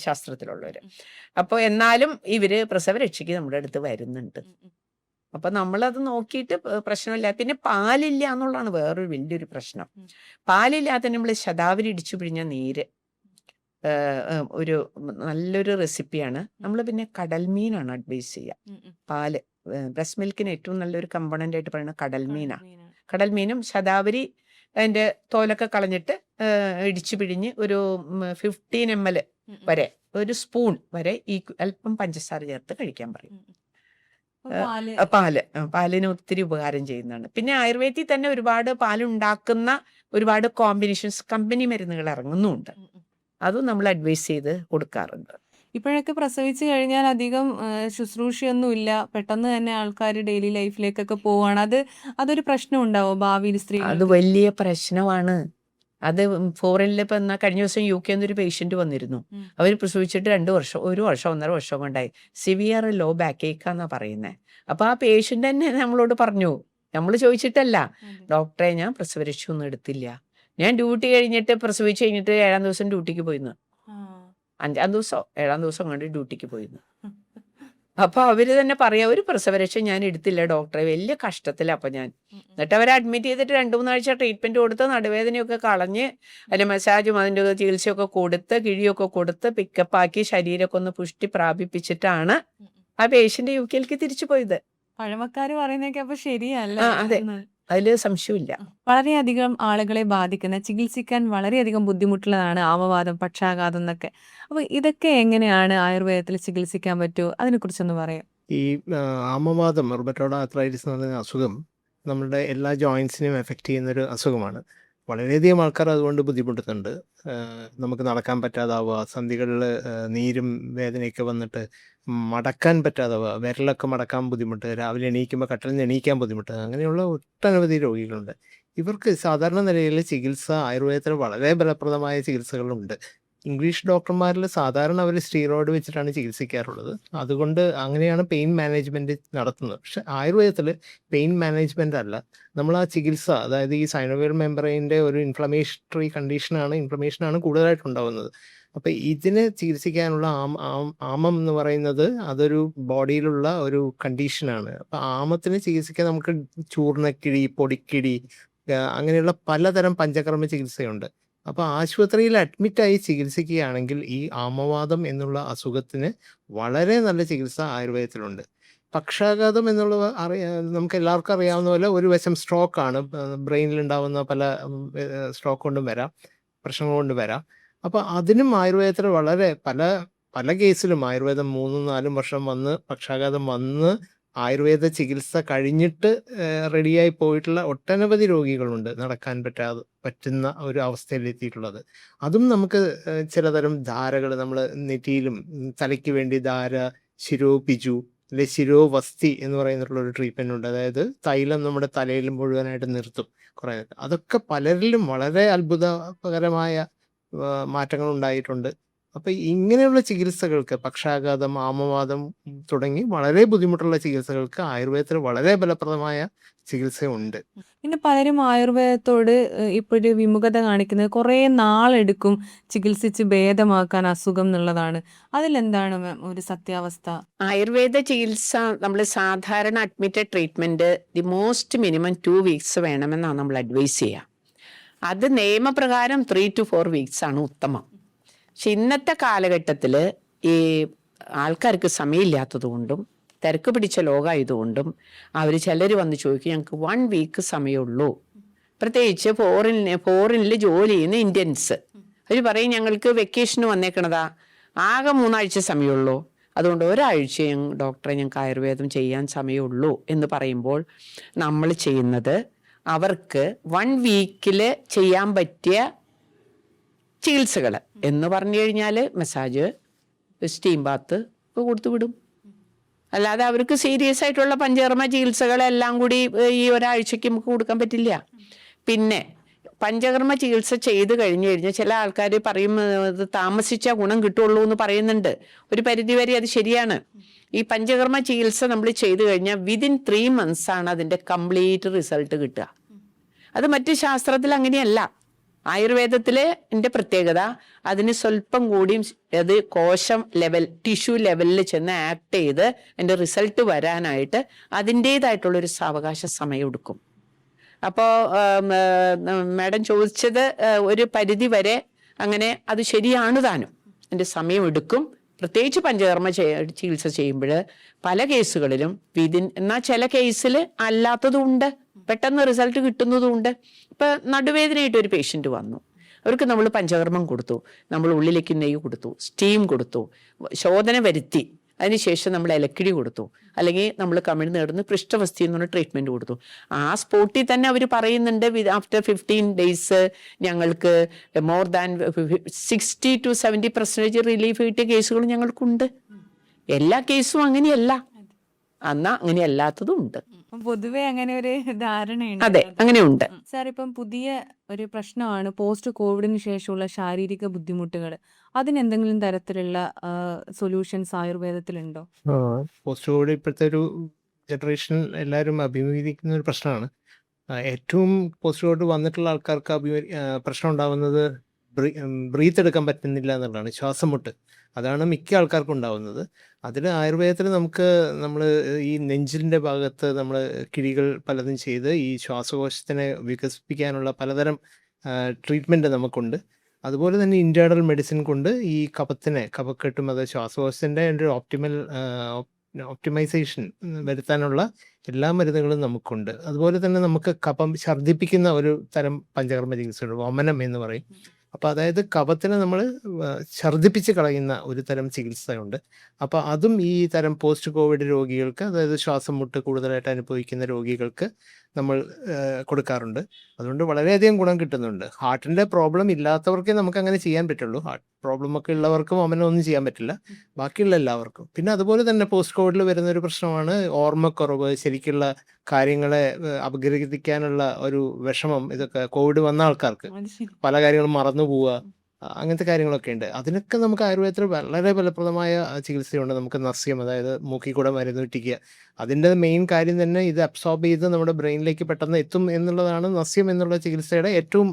ശാസ്ത്രത്തിലുള്ളവർ. അപ്പോൾ എന്നാലും ഇവര് പ്രസവരക്ഷയ്ക്ക് നമ്മുടെ അടുത്ത് വരുന്നുണ്ട്. അപ്പൊ നമ്മളത് നോക്കിയിട്ട് പ്രശ്നമില്ല. പിന്നെ പാലില്ല എന്നുള്ളതാണ് വേറൊരു വലിയൊരു പ്രശ്നം. പാലില്ലാതെ നമ്മൾ ശതാവരി ഇടിച്ചു പിഴിഞ്ഞ നീര് ഒരു നല്ലൊരു റെസിപ്പിയാണ്. നമ്മൾ പിന്നെ കടൽമീനാണ് അഡ്വൈസ് ചെയ്യുക. പാല്, ബ്രസ്റ്റ് മിൽക്കിന് ഏറ്റവും നല്ലൊരു കമ്പോണന്റ് ആയിട്ട് പറയുന്നത് കടൽമീനാണ്. കടൽമീനും ശതാവരി അതിന്റെ തോലൊക്കെ കളഞ്ഞിട്ട് ഇടിച്ചു പിഴിഞ്ഞ് ഒരു 15 ml വരെ, ഒരു സ്പൂൺ വരെ ഈ അല്പം പഞ്ചസാര ചേർത്ത് കഴിക്കാൻ പറയും. പാലിന് ഒത്തിരി ഉപകാരം ചെയ്യുന്നതാണ്. പിന്നെ ആയുർവേദത്തിൽ തന്നെ ഒരുപാട് പാലുണ്ടാക്കുന്ന ഒരുപാട് കോമ്പിനേഷൻസ്, കമ്പനി മരുന്നുകൾ ഇറങ്ങുന്നുമുണ്ട്. അതും നമ്മൾ അഡ്വൈസ് ചെയ്ത് കൊടുക്കാറുണ്ട്. ഇപ്പോഴൊക്കെ പ്രസവിച്ചു കഴിഞ്ഞാൽ അധികം ശുശ്രൂഷയൊന്നും ഇല്ല, പെട്ടെന്ന് തന്നെ ആൾക്കാർ ഡെയിലി ലൈഫിലേക്കൊക്കെ പോവാണ്. അതൊരു പ്രശ്നം ഉണ്ടാവോ ഭാവിയിൽ സ്ത്രീ? അത് വലിയ പ്രശ്നമാണ്. അത് ഫോറിനിൽ ഇപ്പൊ കഴിഞ്ഞ ദിവസം UK എന്നൊരു പേഷ്യന്റ് വന്നിരുന്നു. അവർ പ്രസവിച്ചിട്ട് 2 വർഷം, 1 വർഷം 1.5 വർഷം കൊണ്ടായി. സിവിയർ ലോ ബാക്ക് ഏക്കാന്നാ പറയുന്നത്. അപ്പൊ ആ പേഷ്യന്റ് തന്നെ നമ്മളോട് പറഞ്ഞു, നമ്മൾ ചോദിച്ചിട്ടല്ല, ഡോക്ടറെ ഞാൻ പ്രസവരക്ഷ ഒന്നും എടുത്തില്ല, ഞാൻ ഡ്യൂട്ടി കഴിഞ്ഞിട്ട് പ്രസവിച്ച് കഴിഞ്ഞിട്ട് 7ാം ദിവസം ഡ്യൂട്ടിക്ക് പോയിന്ന്, 5ാം ദിവസം 7ാം ദിവസം കൊണ്ട് ഡ്യൂട്ടിക്ക് പോയിന്ന്. അപ്പൊ അവര് തന്നെ പറയാ, ഒരു പ്രസവരക്ഷ ഞാൻ എടുത്തില്ല ഡോക്ടറെ, വലിയ കഷ്ടത്തില. അപ്പൊ ഞാൻ എന്നിട്ട് അവരെ അഡ്മിറ്റ് ചെയ്തിട്ട് 2-3 ആഴ്ച ട്രീറ്റ്മെന്റ് കൊടുത്ത്, നടുവേദനയൊക്കെ കളഞ്ഞ്, അതിന്റെ മസാജും അതിന്റെ ചികിത്സയൊക്കെ കൊടുത്ത്, കിഴിയൊക്കെ കൊടുത്ത്, പിക്കപ്പ് ആക്കി, ശരീരമൊക്കെ ഒന്ന് പുഷ്ടി പ്രാപിപ്പിച്ചിട്ടാണ് ആ പേഷ്യന്റ് UK തിരിച്ചു പോയത്. പഴമക്കാര് പറയുന്നതൊക്കെ അപ്പൊ ശരിയല്ല? അതെ, അതില് സംശയമില്ല. വളരെയധികം ആളുകളെ ബാധിക്കുന്ന, ചികിത്സിക്കാൻ വളരെയധികം ബുദ്ധിമുട്ടുള്ളതാണ് ആമവാദം, പക്ഷാഘാതം എന്നൊക്കെ. അപ്പൊ ഇതൊക്കെ എങ്ങനെയാണ് ആയുർവേദത്തിൽ ചികിത്സിക്കാൻ പറ്റുമോ? അതിനെക്കുറിച്ചൊന്ന് പറയാം. ഈ ആമവാദം, റുമറ്റോയ്ഡ് ആർത്രൈറ്റിസ് എന്ന് പറയുന്ന അസുഖം നമ്മുടെ എല്ലാ ജോയിൻസിനെയും എഫക്റ്റ് ചെയ്യുന്നൊരു അസുഖമാണ്. വളരെയധികം ആൾക്കാർ അതുകൊണ്ട് ബുദ്ധിമുട്ടുന്നുണ്ട്. നമുക്ക് നടക്കാൻ പറ്റാതാവുക, സന്ധികളിൽ നീരും വേദനയൊക്കെ വന്നിട്ട് മടക്കാൻ പറ്റാതാവുക, വിരലൊക്കെ മടക്കാൻ ബുദ്ധിമുട്ട്, രാവിലെ എണീക്കുമ്പോൾ കട്ടിലിൽ നിന്ന് എണീക്കാൻ ബുദ്ധിമുട്ട്, അങ്ങനെയുള്ള ഒട്ടനവധി രോഗികളുണ്ട്. ഇവർക്ക് സാധാരണ നിലയിൽ ചികിത്സ ആയുർവേദത്തിൽ വളരെ ഫലപ്രദമായ ചികിത്സകളുണ്ട്. ഇംഗ്ലീഷ് ഡോക്ടർമാരിൽ സാധാരണ അവർ സ്റ്റീറോയിഡ് വെച്ചിട്ടാണ് ചികിത്സിക്കാറുള്ളത്. അതുകൊണ്ട് അങ്ങനെയാണ് പെയിൻ മാനേജ്മെൻറ്റ് നടത്തുന്നത്. പക്ഷെ ആയുർവേദത്തിൽ പെയിൻ മാനേജ്മെൻ്റ് അല്ല, നമ്മൾ ആ ചികിത്സ, അതായത് ഈ സൈനോവിയൽ മെമ്പറൈൻ്റെ ഒരു ഇൻഫ്ലമേഷനാണ് കൂടുതലായിട്ടുണ്ടാവുന്നത്. അപ്പോൾ ഇതിനെ ചികിത്സിക്കാനുള്ള ആമം എന്ന് പറയുന്നത് അതൊരു ബോഡിയിലുള്ള ഒരു കണ്ടീഷനാണ്. അപ്പോൾ ആമത്തിന് ചികിത്സിക്കാൻ നമുക്ക് ചൂർണ്ണക്കിഴി, പൊടിക്കിഴി, അങ്ങനെയുള്ള പലതരം പഞ്ചകർമ്മ ചികിത്സയുണ്ട്. അപ്പോൾ ആശുപത്രിയിൽ അഡ്മിറ്റായി ചികിത്സിക്കുകയാണെങ്കിൽ ഈ ആമവാദം എന്നുള്ള അസുഖത്തിന് വളരെ നല്ല ചികിത്സ ആയുർവേദത്തിലുണ്ട്. പക്ഷാഘാതം എന്നുള്ളത് നമുക്ക് എല്ലാവർക്കും അറിയാവുന്ന പോലെ ഒരു വശം സ്ട്രോക്കാണ്. ബ്രെയിനിലുണ്ടാവുന്ന പല സ്ട്രോക്ക് കൊണ്ടും വരാം, പ്രശ്നങ്ങൾ കൊണ്ടും വരാം. അപ്പോൾ അതിനും ആയുർവേദത്തിൽ വളരെ പല കേസിലും ആയുർവേദം 3-4 വർഷം വന്ന് പക്ഷാഘാതം വന്ന് ആയുർവേദ ചികിത്സ കഴിഞ്ഞിട്ട് റെഡിയായി പോയിട്ടുള്ള ഒട്ടനവധി രോഗികളുണ്ട്, നടക്കാൻ പറ്റുന്ന ഒരു അവസ്ഥയിലെത്തിയിട്ടുള്ളത്. അതും നമുക്ക് ചിലതരം ധാരകൾ നമ്മൾ നെറ്റിയിലും തലയ്ക്ക് വേണ്ടി ധാര, ശിരോപിജു അല്ലെ ശിരോവസ്തി എന്ന് പറയുന്നിട്ടുള്ളൊരു ട്രീറ്റ്മെൻ്റ് ഉണ്ട്. അതായത് തൈലം നമ്മുടെ തലയിൽ മുഴുവനായിട്ട് നിർത്തും കുറേ. അതൊക്കെ പലരിലും വളരെ അത്ഭുതകരമായ മാറ്റങ്ങൾ ഉണ്ടായിട്ടുണ്ട്. അപ്പോൾ ഇങ്ങനെയുള്ള ചികിത്സകൾക്ക്, പക്ഷാഘാതം, ആമവാദം തുടങ്ങി വളരെ ബുദ്ധിമുട്ടുള്ള ചികിത്സകൾക്ക് ആയുർവേദത്തിൽ വളരെ ഫലപ്രദമായ ചികിത്സയുണ്ട്. പിന്നെ പലരും ആയുർവേദത്തോട് ഇപ്പോഴൊരു വിമുഖത കാണിക്കുന്നത് കുറേ നാളെടുക്കും ചികിത്സിച്ച് ഭേദമാക്കാൻ അസുഖം എന്നുള്ളതാണ്. അതിലെന്താണ് ഒരു സത്യാവസ്ഥ? ആയുർവേദ ചികിത്സ നമ്മൾ സാധാരണ admitted treatment the most minimum 2 weeks വേണമെന്നാണ് നമ്മൾ അഡ്വൈസ് ചെയ്യുക. അത് നിയമപ്രകാരം 3 to 4 വീക്സ് ആണ് ഉത്തമം. പക്ഷെ ഇന്നത്തെ കാലഘട്ടത്തിൽ ഈ ആൾക്കാർക്ക് സമയമില്ലാത്തത് കൊണ്ടും തിരക്ക് പിടിച്ച ലോകമായതുകൊണ്ടും അവർ ചിലർ വന്ന് ചോദിക്കും, ഞങ്ങൾക്ക് 1 വീക്ക് സമയമുള്ളൂ. പ്രത്യേകിച്ച് ഫോറിനിൽ ജോലി ചെയ്യുന്ന ഇന്ത്യൻസ് അവർ പറയും, ഞങ്ങൾക്ക് വെക്കേഷന് വന്നേക്കണതാ, ആകെ 3 ആഴ്ച സമയമുള്ളൂ, അതുകൊണ്ട് ഒരാഴ്ച ഡോക്ടറെ ഞങ്ങൾക്ക് ആയുർവേദം ചെയ്യാൻ സമയമുള്ളൂ എന്ന് പറയുമ്പോൾ നമ്മൾ ചെയ്യുന്നത് അവർക്ക് 1 വീക്കിൽ ചെയ്യാൻ പറ്റിയ ചികിത്സകൾ എന്ന് പറഞ്ഞു കഴിഞ്ഞാൽ മസാജ്, സ്റ്റീം ബാത്ത് ഒക്കെ കൊടുത്തു വിടും. അല്ലാതെ അവർക്ക് സീരിയസ് ആയിട്ടുള്ള പഞ്ചകർമ്മ ചികിത്സകളെല്ലാം കൂടി ഈ ഒരാഴ്ചയ്ക്ക് നമുക്ക് കൊടുക്കാൻ പറ്റില്ല. പിന്നെ പഞ്ചകർമ്മ ചികിത്സ ചെയ്ത് കഴിഞ്ഞു കഴിഞ്ഞാൽ ചില ആൾക്കാർ പറയും താമസിച്ച ഗുണം കിട്ടുള്ളൂ എന്ന് പറയുന്നുണ്ട്. ഒരു പരിധിവരെ അത് ശരിയാണ്. ഈ പഞ്ചകർമ്മ ചികിത്സ നമ്മൾ ചെയ്തു കഴിഞ്ഞാൽ വിതിൻ 3 months ആണ് അതിൻ്റെ കംപ്ലീറ്റ് റിസൾട്ട് കിട്ടുക. അത് മറ്റ് ശാസ്ത്രത്തിൽ അങ്ങനെയല്ല. ആയുർവേദത്തിലെ എൻ്റെ പ്രത്യേകത അതിന് സ്വല്പം കൂടിയും അത് കോശം ലെവൽ, ടിഷ്യൂ ലെവലിൽ ചെന്ന് ആക്ട് ചെയ്ത് എൻ്റെ റിസൾട്ട് വരാനായിട്ട് അതിൻ്റേതായിട്ടുള്ളൊരു സാവകാശ സമയം എടുക്കും. അപ്പോൾ മാഡം ചോദിച്ചത് ഒരു പരിധി വരെ അങ്ങനെ അത് ശരിയാണ് താനും. എൻ്റെ സമയം എടുക്കും. പ്രത്യേകിച്ച് പഞ്ചകർമ്മ ചികിത്സ ചെയ്യുമ്പോൾ പല കേസുകളിലും എന്നാൽ ചില കേസിൽ അല്ലാത്തതുമുണ്ട്, പെട്ടെന്ന് റിസൾട്ട് കിട്ടുന്നതുമുണ്ട്. ഇപ്പം നടുവേദനയായിട്ട് ഒരു പേഷ്യൻ്റ് വന്നു, അവർക്ക് നമ്മൾ പഞ്ചകർമ്മം കൊടുത്തു, നമ്മൾ ഉള്ളിലേക്ക് നെയ്യ് കൊടുത്തു, സ്റ്റീം കൊടുത്തു, ശോധന വരുത്തി, അതിനുശേഷം നമ്മൾ ഇലക്കിഴി കൊടുത്തു, അല്ലെങ്കിൽ നമ്മൾ കമിഴ്ന്ന് കിടന്ന് പൃഷ്ഠവസ്തി എന്ന് പറഞ്ഞ ട്രീറ്റ്മെൻറ്റ് കൊടുത്തു. ആ സ്പോട്ടിൽ തന്നെ അവർ പറയുന്നുണ്ട് ആഫ്റ്റർ 15 days ഞങ്ങൾക്ക് മോർ ദാൻ 60 to 70% റിലീഫ് കിട്ടിയ കേസുകൾ ഞങ്ങൾക്കുണ്ട്. എല്ലാ കേസും അങ്ങനെയല്ല, എന്നാ അങ്ങനെ അല്ലാത്തതും ഉണ്ട്. പൊതുവെ അങ്ങനെ ഒരു ധാരണയുണ്ട്. അതെ, അങ്ങനെയുണ്ട്. സാർ, ഇപ്പം പുതിയ ഒരു പ്രശ്നമാണ് പോസ്റ്റ് കോവിഡിന് ശേഷമുള്ള ശാരീരിക ബുദ്ധിമുട്ടുകൾ. അതിനെന്തെങ്കിലും തരത്തിലുള്ള സൊല്യൂഷൻസ് ആയുർവേദത്തിലുണ്ടോ? പോസ്റ്റ് കോവിഡ് ഇപ്പോഴത്തെ ഒരു ജനറേഷൻ എല്ലാവരും അഭിമുഖീകരിക്കുന്ന ഒരു പ്രശ്നമാണ്. ഏറ്റവും പോസ്റ്റ് കോവിഡ് വന്നിട്ടുള്ള ആൾക്കാർക്ക് പ്രശ്നം ഉണ്ടാകുന്നത് ബ്രീത്ത് എടുക്കാൻ പറ്റുന്നില്ല എന്നുള്ളതാണ്, ശ്വാസം മുട്ട്. അതാണ് മിക്ക ആൾക്കാർക്കും ഉണ്ടാകുന്നത്. അതിൽ ആയുർവേദത്തിൽ നമ്മൾ ഈ നെഞ്ചിൻ്റെ ഭാഗത്ത് നമ്മൾ കിഴികൾ പലതും ചെയ്ത് ഈ ശ്വാസകോശത്തിനെ വികസിപ്പിക്കാനുള്ള പലതരം ട്രീറ്റ്മെൻറ്റ് നമുക്കുണ്ട്. അതുപോലെ തന്നെ ഇൻറ്റേർണൽ മെഡിസിൻ കൊണ്ട് ഈ കഫക്കെട്ടും അത് ശ്വാസകോശത്തിൻ്റെ ഒരു ഒപ്റ്റിമൈസേഷൻ വരുത്താനുള്ള എല്ലാ മരുന്നുകളും നമുക്കുണ്ട്. അതുപോലെ തന്നെ നമുക്ക് കഫം ഛർദ്ദിപ്പിക്കുന്ന ഒരു തരം പഞ്ചകർമ്മ ചികിത്സയുണ്ട്, വമനം എന്ന് പറയും. അപ്പോൾ അതായത് കഫത്തിനെ നമ്മൾ ഛർദ്ദിപ്പിച്ച് കളയുന്ന ഒരു തരം ചികിത്സയുണ്ട്. അപ്പോൾ അതും ഈ തരം പോസ്റ്റ് കോവിഡ് രോഗികൾക്ക്, അതായത് ശ്വാസം മുട്ട് കൂടുതലായിട്ട് അനുഭവിക്കുന്ന രോഗികൾക്ക് നമ്മൾ കൊടുക്കാറുണ്ട്. അതുകൊണ്ട് വളരെയധികം ഗുണം കിട്ടുന്നുണ്ട്. ഹാർട്ടിൻ്റെ പ്രോബ്ലം ഇല്ലാത്തവർക്കേ നമുക്ക് അങ്ങനെ ചെയ്യാൻ പറ്റുള്ളൂ. ഹാർട്ട് പ്രോബ്ലം ഒക്കെ ഉള്ളവർക്കും ഒന്നും ചെയ്യാൻ പറ്റില്ല, ബാക്കിയുള്ള എല്ലാവർക്കും. പിന്നെ അതുപോലെ തന്നെ പോസ്റ്റ് കോവിഡിൽ വരുന്നൊരു പ്രശ്നമാണ് ഓർമ്മക്കുറവ്, ശരിക്കുള്ള കാര്യങ്ങളെ അപഗ്രഥിക്കാനുള്ള ഒരു വിഷമം. ഇതൊക്കെ കോവിഡ് വന്ന ആൾക്കാർക്ക് അത് ശരി. പല കാര്യങ്ങളും മറന്നു പോവുക, അങ്ങനത്തെ കാര്യങ്ങളൊക്കെ ഉണ്ട്. അതിനൊക്കെ നമുക്ക് ആയുർവേദത്തിൽ വളരെ ഫലപ്രദമായ ചികിത്സയുണ്ട്. നമുക്ക് നസ്യം, അതായത് മൂക്കിൽ കൂടെ മരുന്ന് ഇട്ടിക്കുക. അതിൻ്റെ മെയിൻ കാര്യം തന്നെ ഇത് അബ്സോർബ് ചെയ്ത് നമ്മുടെ ബ്രെയിനിലേക്ക് പെട്ടെന്ന് എത്തും എന്നുള്ളതാണ് നസ്യം എന്നുള്ള ചികിത്സയുടെ ഏറ്റവും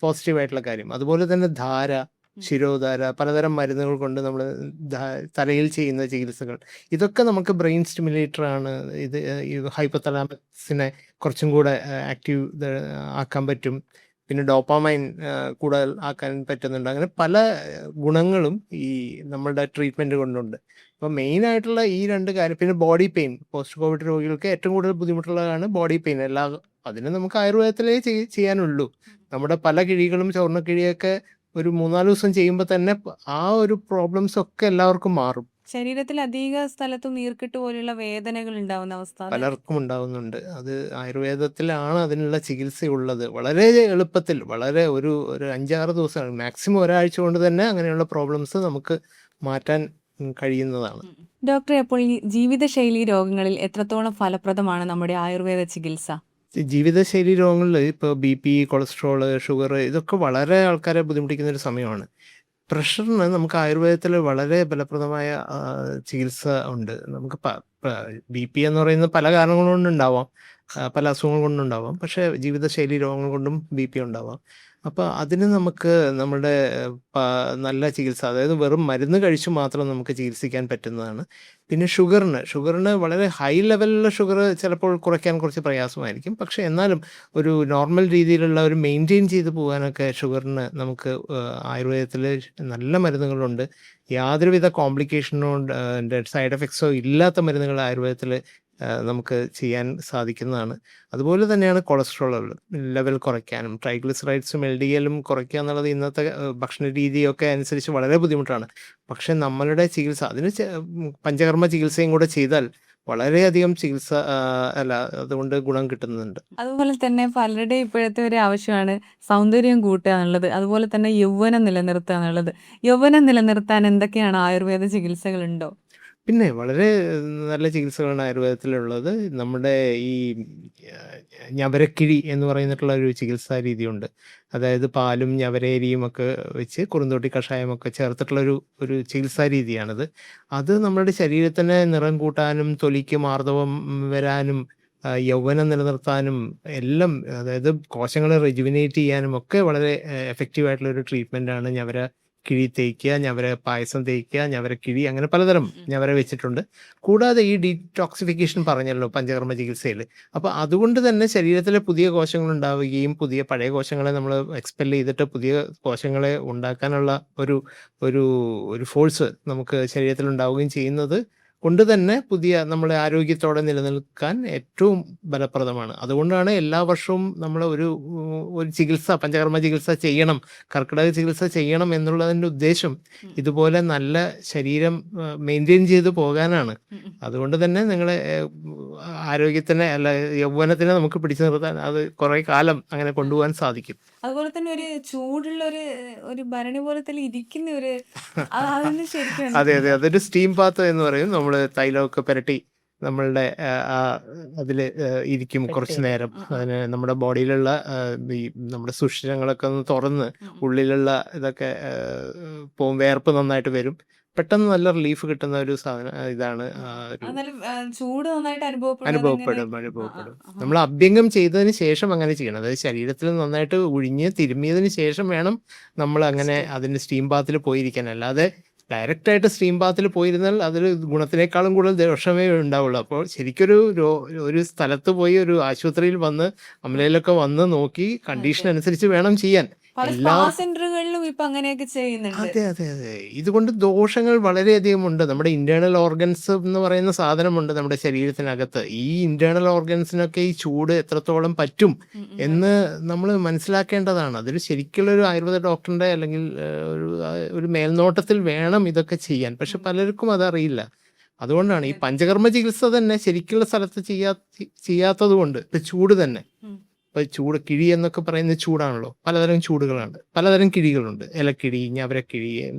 പോസിറ്റീവായിട്ടുള്ള കാര്യം. അതുപോലെ തന്നെ ധാര, ശിരോധാര, പലതരം മരുന്നുകൾ കൊണ്ട് നമ്മൾ തലയിൽ ചെയ്യുന്ന ചികിത്സകൾ, ഇതൊക്കെ നമുക്ക് ബ്രെയിൻ സ്റ്റിമുലേറ്റർ ആണ്. ഇത് ഈ ഹൈപ്പോതലാമസിനെ കുറച്ചും കൂടെ ആക്റ്റീവ് ആക്കാൻ പറ്റും. പിന്നെ ഡോപ്പാമൈൻ കൂടുതൽ ആക്കാൻ പറ്റുന്നുണ്ട്. അങ്ങനെ പല ഗുണങ്ങളും ഈ നമ്മളുടെ ട്രീറ്റ്മെൻറ്റ് കൊണ്ടുണ്ട്. അപ്പോൾ മെയിനായിട്ടുള്ള ഈ 2 കാര്യം. പിന്നെ ബോഡി പെയിൻ, പോസ്റ്റ് കോവിഡ് രോഗികൾക്ക് ഏറ്റവും കൂടുതൽ ബുദ്ധിമുട്ടുള്ളതാണ് ബോഡി പെയിൻ. അതിന് നമുക്ക് ആയുർവേദത്തിലേ ചെയ്യാനുള്ളൂ. നമ്മുടെ പല കിഴികളും, ചൂർണ്ണക്കിഴിയൊക്കെ ഒരു 3-4 ദിവസം ചെയ്യുമ്പോൾ തന്നെ ആ ഒരു പ്രോബ്ലംസ് ഒക്കെ എല്ലാവർക്കും മാറും. ശരീരത്തിൽ അധിക സ്ഥലത്തും നീർക്കെട്ട് പോലെയുള്ള വേദനകൾ ഉണ്ടാവുന്ന അവസ്ഥ പലർക്കും ഉണ്ടാവുന്നുണ്ട്. അത് ആയുർവേദത്തിലാണ് അതിനുള്ള ചികിത്സയുള്ളത്. വളരെ എളുപ്പത്തിൽ, വളരെ ഒരു 5-6 ദിവസം, മാക്സിമം ഒരാഴ്ച കൊണ്ട് തന്നെ അങ്ങനെയുള്ള പ്രോബ്ലംസ് നമുക്ക് മാറ്റാൻ കഴിയുന്നതാണ്. ഡോക്ടറെ, അപ്പോൾ ഈ ജീവിതശൈലി രോഗങ്ങളിൽ എത്രത്തോളം ഫലപ്രദമാണ് നമ്മുടെ ആയുർവേദ ചികിത്സ? ജീവിതശൈലി രോഗങ്ങളിൽ ഇപ്പോൾ BP, കൊളസ്ട്രോള്, ഷുഗർ, ഇതൊക്കെ വളരെ ആൾക്കാരെ ബുദ്ധിമുട്ടിക്കുന്ന ഒരു സമയമാണ്. പ്രഷറിന് നമുക്ക് ആയുർവേദത്തിൽ വളരെ ഫലപ്രദമായ ചികിത്സ ഉണ്ട്. നമുക്ക് BP എന്ന് പറയുന്നത് പല കാരണങ്ങൾ കൊണ്ടുണ്ടാവാം, പല അസുഖങ്ങൾ കൊണ്ടുണ്ടാവാം. പക്ഷേ ജീവിതശൈലി രോഗങ്ങൾ കൊണ്ടും BP ഉണ്ടാവാം. അപ്പോൾ അതിന് നമുക്ക് നമ്മുടെ നല്ല ചികിത്സ, അതായത് വെറും മരുന്ന് കഴിച്ചു മാത്രം നമുക്ക് ചികിത്സിക്കാൻ പറ്റുന്നതാണ്. പിന്നെ ഷുഗറിന് വളരെ ഹൈ ലെവലിലുള്ള ഷുഗർ ചിലപ്പോൾ കുറയ്ക്കാൻ കുറച്ച് പ്രയാസമായിരിക്കും. പക്ഷേ എന്നാലും ഒരു നോർമൽ രീതിയിലുള്ള ഒരു മെയിൻറ്റെയിൻ ചെയ്ത് പോകാനൊക്കെ ഷുഗറിന് നമുക്ക് ആയുർവേദത്തിൽ നല്ല മരുന്നുകളുണ്ട്. യാതൊരുവിധ കോംപ്ലിക്കേഷനോ സൈഡ് എഫക്ട്സോ ഇല്ലാത്ത മരുന്നുകൾ ആയുർവേദത്തിൽ നമുക്ക് ചെയ്യാൻ സാധിക്കുന്നതാണ്. അതുപോലെ തന്നെയാണ് കൊളസ്ട്രോൾ ലെവൽ കുറയ്ക്കാനും ട്രൈഗ്ലിസറൈഡ്സും LDL-ഉം കുറയ്ക്കുക എന്നുള്ളത് ഇന്നത്തെ ഭക്ഷണ രീതിയൊക്കെ അനുസരിച്ച് വളരെ ബുദ്ധിമുട്ടാണ്. പക്ഷെ നമ്മളുടെ ചികിത്സ, അതിന് പഞ്ചകർമ്മ ചികിത്സയും കൂടെ ചെയ്താൽ വളരെയധികം അതുകൊണ്ട് ഗുണം കിട്ടുന്നുണ്ട്. അതുപോലെ തന്നെ പലരുടെയും ഇപ്പോഴത്തെ ഒരു ആവശ്യമാണ് സൗന്ദര്യം കൂട്ടുക എന്നുള്ളത്, അതുപോലെ തന്നെ യൗവനം നിലനിർത്തുക എന്നുള്ളത്. യൗവനം നിലനിർത്താൻ എന്തൊക്കെയാണ് ആയുർവേദ ചികിത്സകളുണ്ടോ? പിന്നെ വളരെ നല്ല ചികിത്സകളാണ് ആയുർവേദത്തിലുള്ളത്. നമ്മുടെ ഈ ഞവരക്കിഴി എന്ന് പറയുന്നിട്ടുള്ള ഒരു ചികിത്സാ രീതിയുണ്ട്. അതായത് പാലും ഞവരേരിയും ഒക്കെ വെച്ച് കുറുന്തോട്ടി കഷായമൊക്കെ ചേർത്തിട്ടുള്ളൊരു ചികിത്സാ രീതിയാണിത്. അത് നമ്മുടെ ശരീരത്തിന് നിറം കൂട്ടാനും തൊലിക്ക് മാർദ്ദവം വരാനും യൗവനം നിലനിർത്താനും എല്ലാം, അതായത് കോശങ്ങളെ റെജുവിനേറ്റ് ചെയ്യാനും ഒക്കെ വളരെ എഫക്റ്റീവായിട്ടുള്ളൊരു ട്രീറ്റ്മെൻറ്റാണ് ഞവര കിഴി തേക്കുക, ഞവര പായസം തേക്കുക, ഞവരക്കിഴി, അങ്ങനെ പലതരം ഞവര വെച്ചിട്ടുണ്ട്. കൂടാതെ ഈ ഡീടോക്സിഫിക്കേഷൻ പറഞ്ഞല്ലോ പഞ്ചകർമ്മ ചികിത്സയിൽ. അപ്പോൾ അതുകൊണ്ട് തന്നെ ശരീരത്തിലെ പുതിയ കോശങ്ങൾ ഉണ്ടാവുകയും പഴയ കോശങ്ങളെ നമ്മൾ എക്സ്പെൽ ചെയ്തിട്ട് പുതിയ കോശങ്ങളെ ഉണ്ടാക്കാനുള്ള ഒരു ഒരു ഒരു ഫോഴ്സ് നമുക്ക് ശരീരത്തിൽ ഉണ്ടാവുകയും ചെയ്യുന്നത് കൊണ്ട് തന്നെ നമ്മളെ ആരോഗ്യത്തോടെ നിലനിൽക്കാൻ ഏറ്റവും ഫലപ്രദമാണ്. അതുകൊണ്ടാണ് എല്ലാ വർഷവും നമ്മൾ ഒരു ചികിത്സ, പഞ്ചകർമ്മ ചികിത്സ ചെയ്യണം, കർക്കിടക ചികിത്സ ചെയ്യണം എന്നുള്ളതിൻ്റെ ഉദ്ദേശം ഇതുപോലെ നല്ല ശരീരം മെയിൻറ്റെയിൻ ചെയ്ത് പോകാനാണ്. അതുകൊണ്ട് തന്നെ നിങ്ങളെ ആരോഗ്യത്തിനെ യൗവനത്തിനെ നമുക്ക് പിടിച്ചു നിർത്താൻ, അത് കുറേ കാലം അങ്ങനെ കൊണ്ടുപോകാൻ സാധിക്കും. അതുപോലെ തന്നെ ഒരു ചൂടുള്ള ഒരു ഭരണി പോലെ തന്നെ ഇരിക്കുന്ന ഒരു ശരിക്കും അതെ, അതൊരു സ്റ്റീം പാത്ത് എന്ന് പറയും. നമ്മൾ തൈലമൊക്കെ പുരട്ടി നമ്മളുടെ അതിൽ ഇരിക്കും കുറച്ച് നേരം. അതിന് നമ്മുടെ ബോഡിയിലുള്ള നമ്മുടെ സുഷിരങ്ങളൊക്കെ ഒന്ന് തുറന്ന് ഉള്ളിലുള്ള ഇതൊക്കെ പോവും, വേർപ്പ് നന്നായിട്ട് വരും. പെട്ടെന്ന് നല്ല റിലീഫ് കിട്ടുന്ന ഒരു സാധനം ഇതാണ്. ചൂട് നന്നായിട്ട് അനുഭവപ്പെടും. നമ്മൾ അഭ്യംഗം ചെയ്തതിന് ശേഷം അങ്ങനെ ചെയ്യണം. അതായത് ശരീരത്തിൽ നന്നായിട്ട് തിരുമ്മിയതിന് ശേഷം വേണം നമ്മൾ അങ്ങനെ അതിൻ്റെ സ്റ്റീം ബാത്തിൽ പോയിരിക്കാൻ. അല്ലാതെ ഡയറക്റ്റായിട്ട് സ്റ്റീം ബാത്തിൽ പോയിരുന്നാൽ അതിൽ ഗുണത്തിനേക്കാളും കൂടുതൽ ദോഷമേ ഉണ്ടാവുള്ളൂ. അപ്പോൾ ശരിക്കൊരു ഒരു സ്ഥലത്ത് പോയി ഒരു ആശുപത്രിയിൽ വന്ന് അമലയിലൊക്കെ വന്ന് നോക്കി കണ്ടീഷൻ അനുസരിച്ച് വേണം ചെയ്യാൻ. പല സ്പാ എല്ലാ സെന്ററുകളിലും ഇപ്പൊ അങ്ങനെയൊക്കെ ചെയ്യുന്നുണ്ട്. അതെ അതെ അതെ ഇതുകൊണ്ട് ദോഷങ്ങൾ വളരെയധികം ഉണ്ട്. നമ്മുടെ ഇന്റേണൽ ഓർഗൻസ് എന്ന് പറയുന്ന സാധനമുണ്ട് നമ്മുടെ ശരീരത്തിനകത്ത്. ഈ ഇന്റേണൽ ഓർഗൻസിനൊക്കെ ഈ ചൂട് എത്രത്തോളം പറ്റും അതെ. എന്ന് നമ്മൾ മനസ്സിലാക്കേണ്ടതാണ്. അതൊരു ശരിക്കുള്ള ഒരു ആയുർവേദ ഡോക്ടറിന്റെ അല്ലെങ്കിൽ ഒരു മേൽനോട്ടത്തിൽ വേണം ഇതൊക്കെ ചെയ്യാൻ. പക്ഷെ പലർക്കും അതറിയില്ല. അതുകൊണ്ടാണ് ഈ പഞ്ചകർമ്മ ചികിത്സ തന്നെ ശരിക്കുള്ള സ്ഥലത്ത് ചെയ്യാത്തത് കൊണ്ട് ഇപ്പൊ ചൂട് തന്നെ ഉം. ഇപ്പൊ ചൂട് കിഴി എന്നൊക്കെ പറയുന്ന ചൂടാണല്ലോ. പലതരം ചൂടുകളാണ്, പലതരം കിഴികളുണ്ട്. ഇലക്കിഴി, ഞവരക്കിഴി,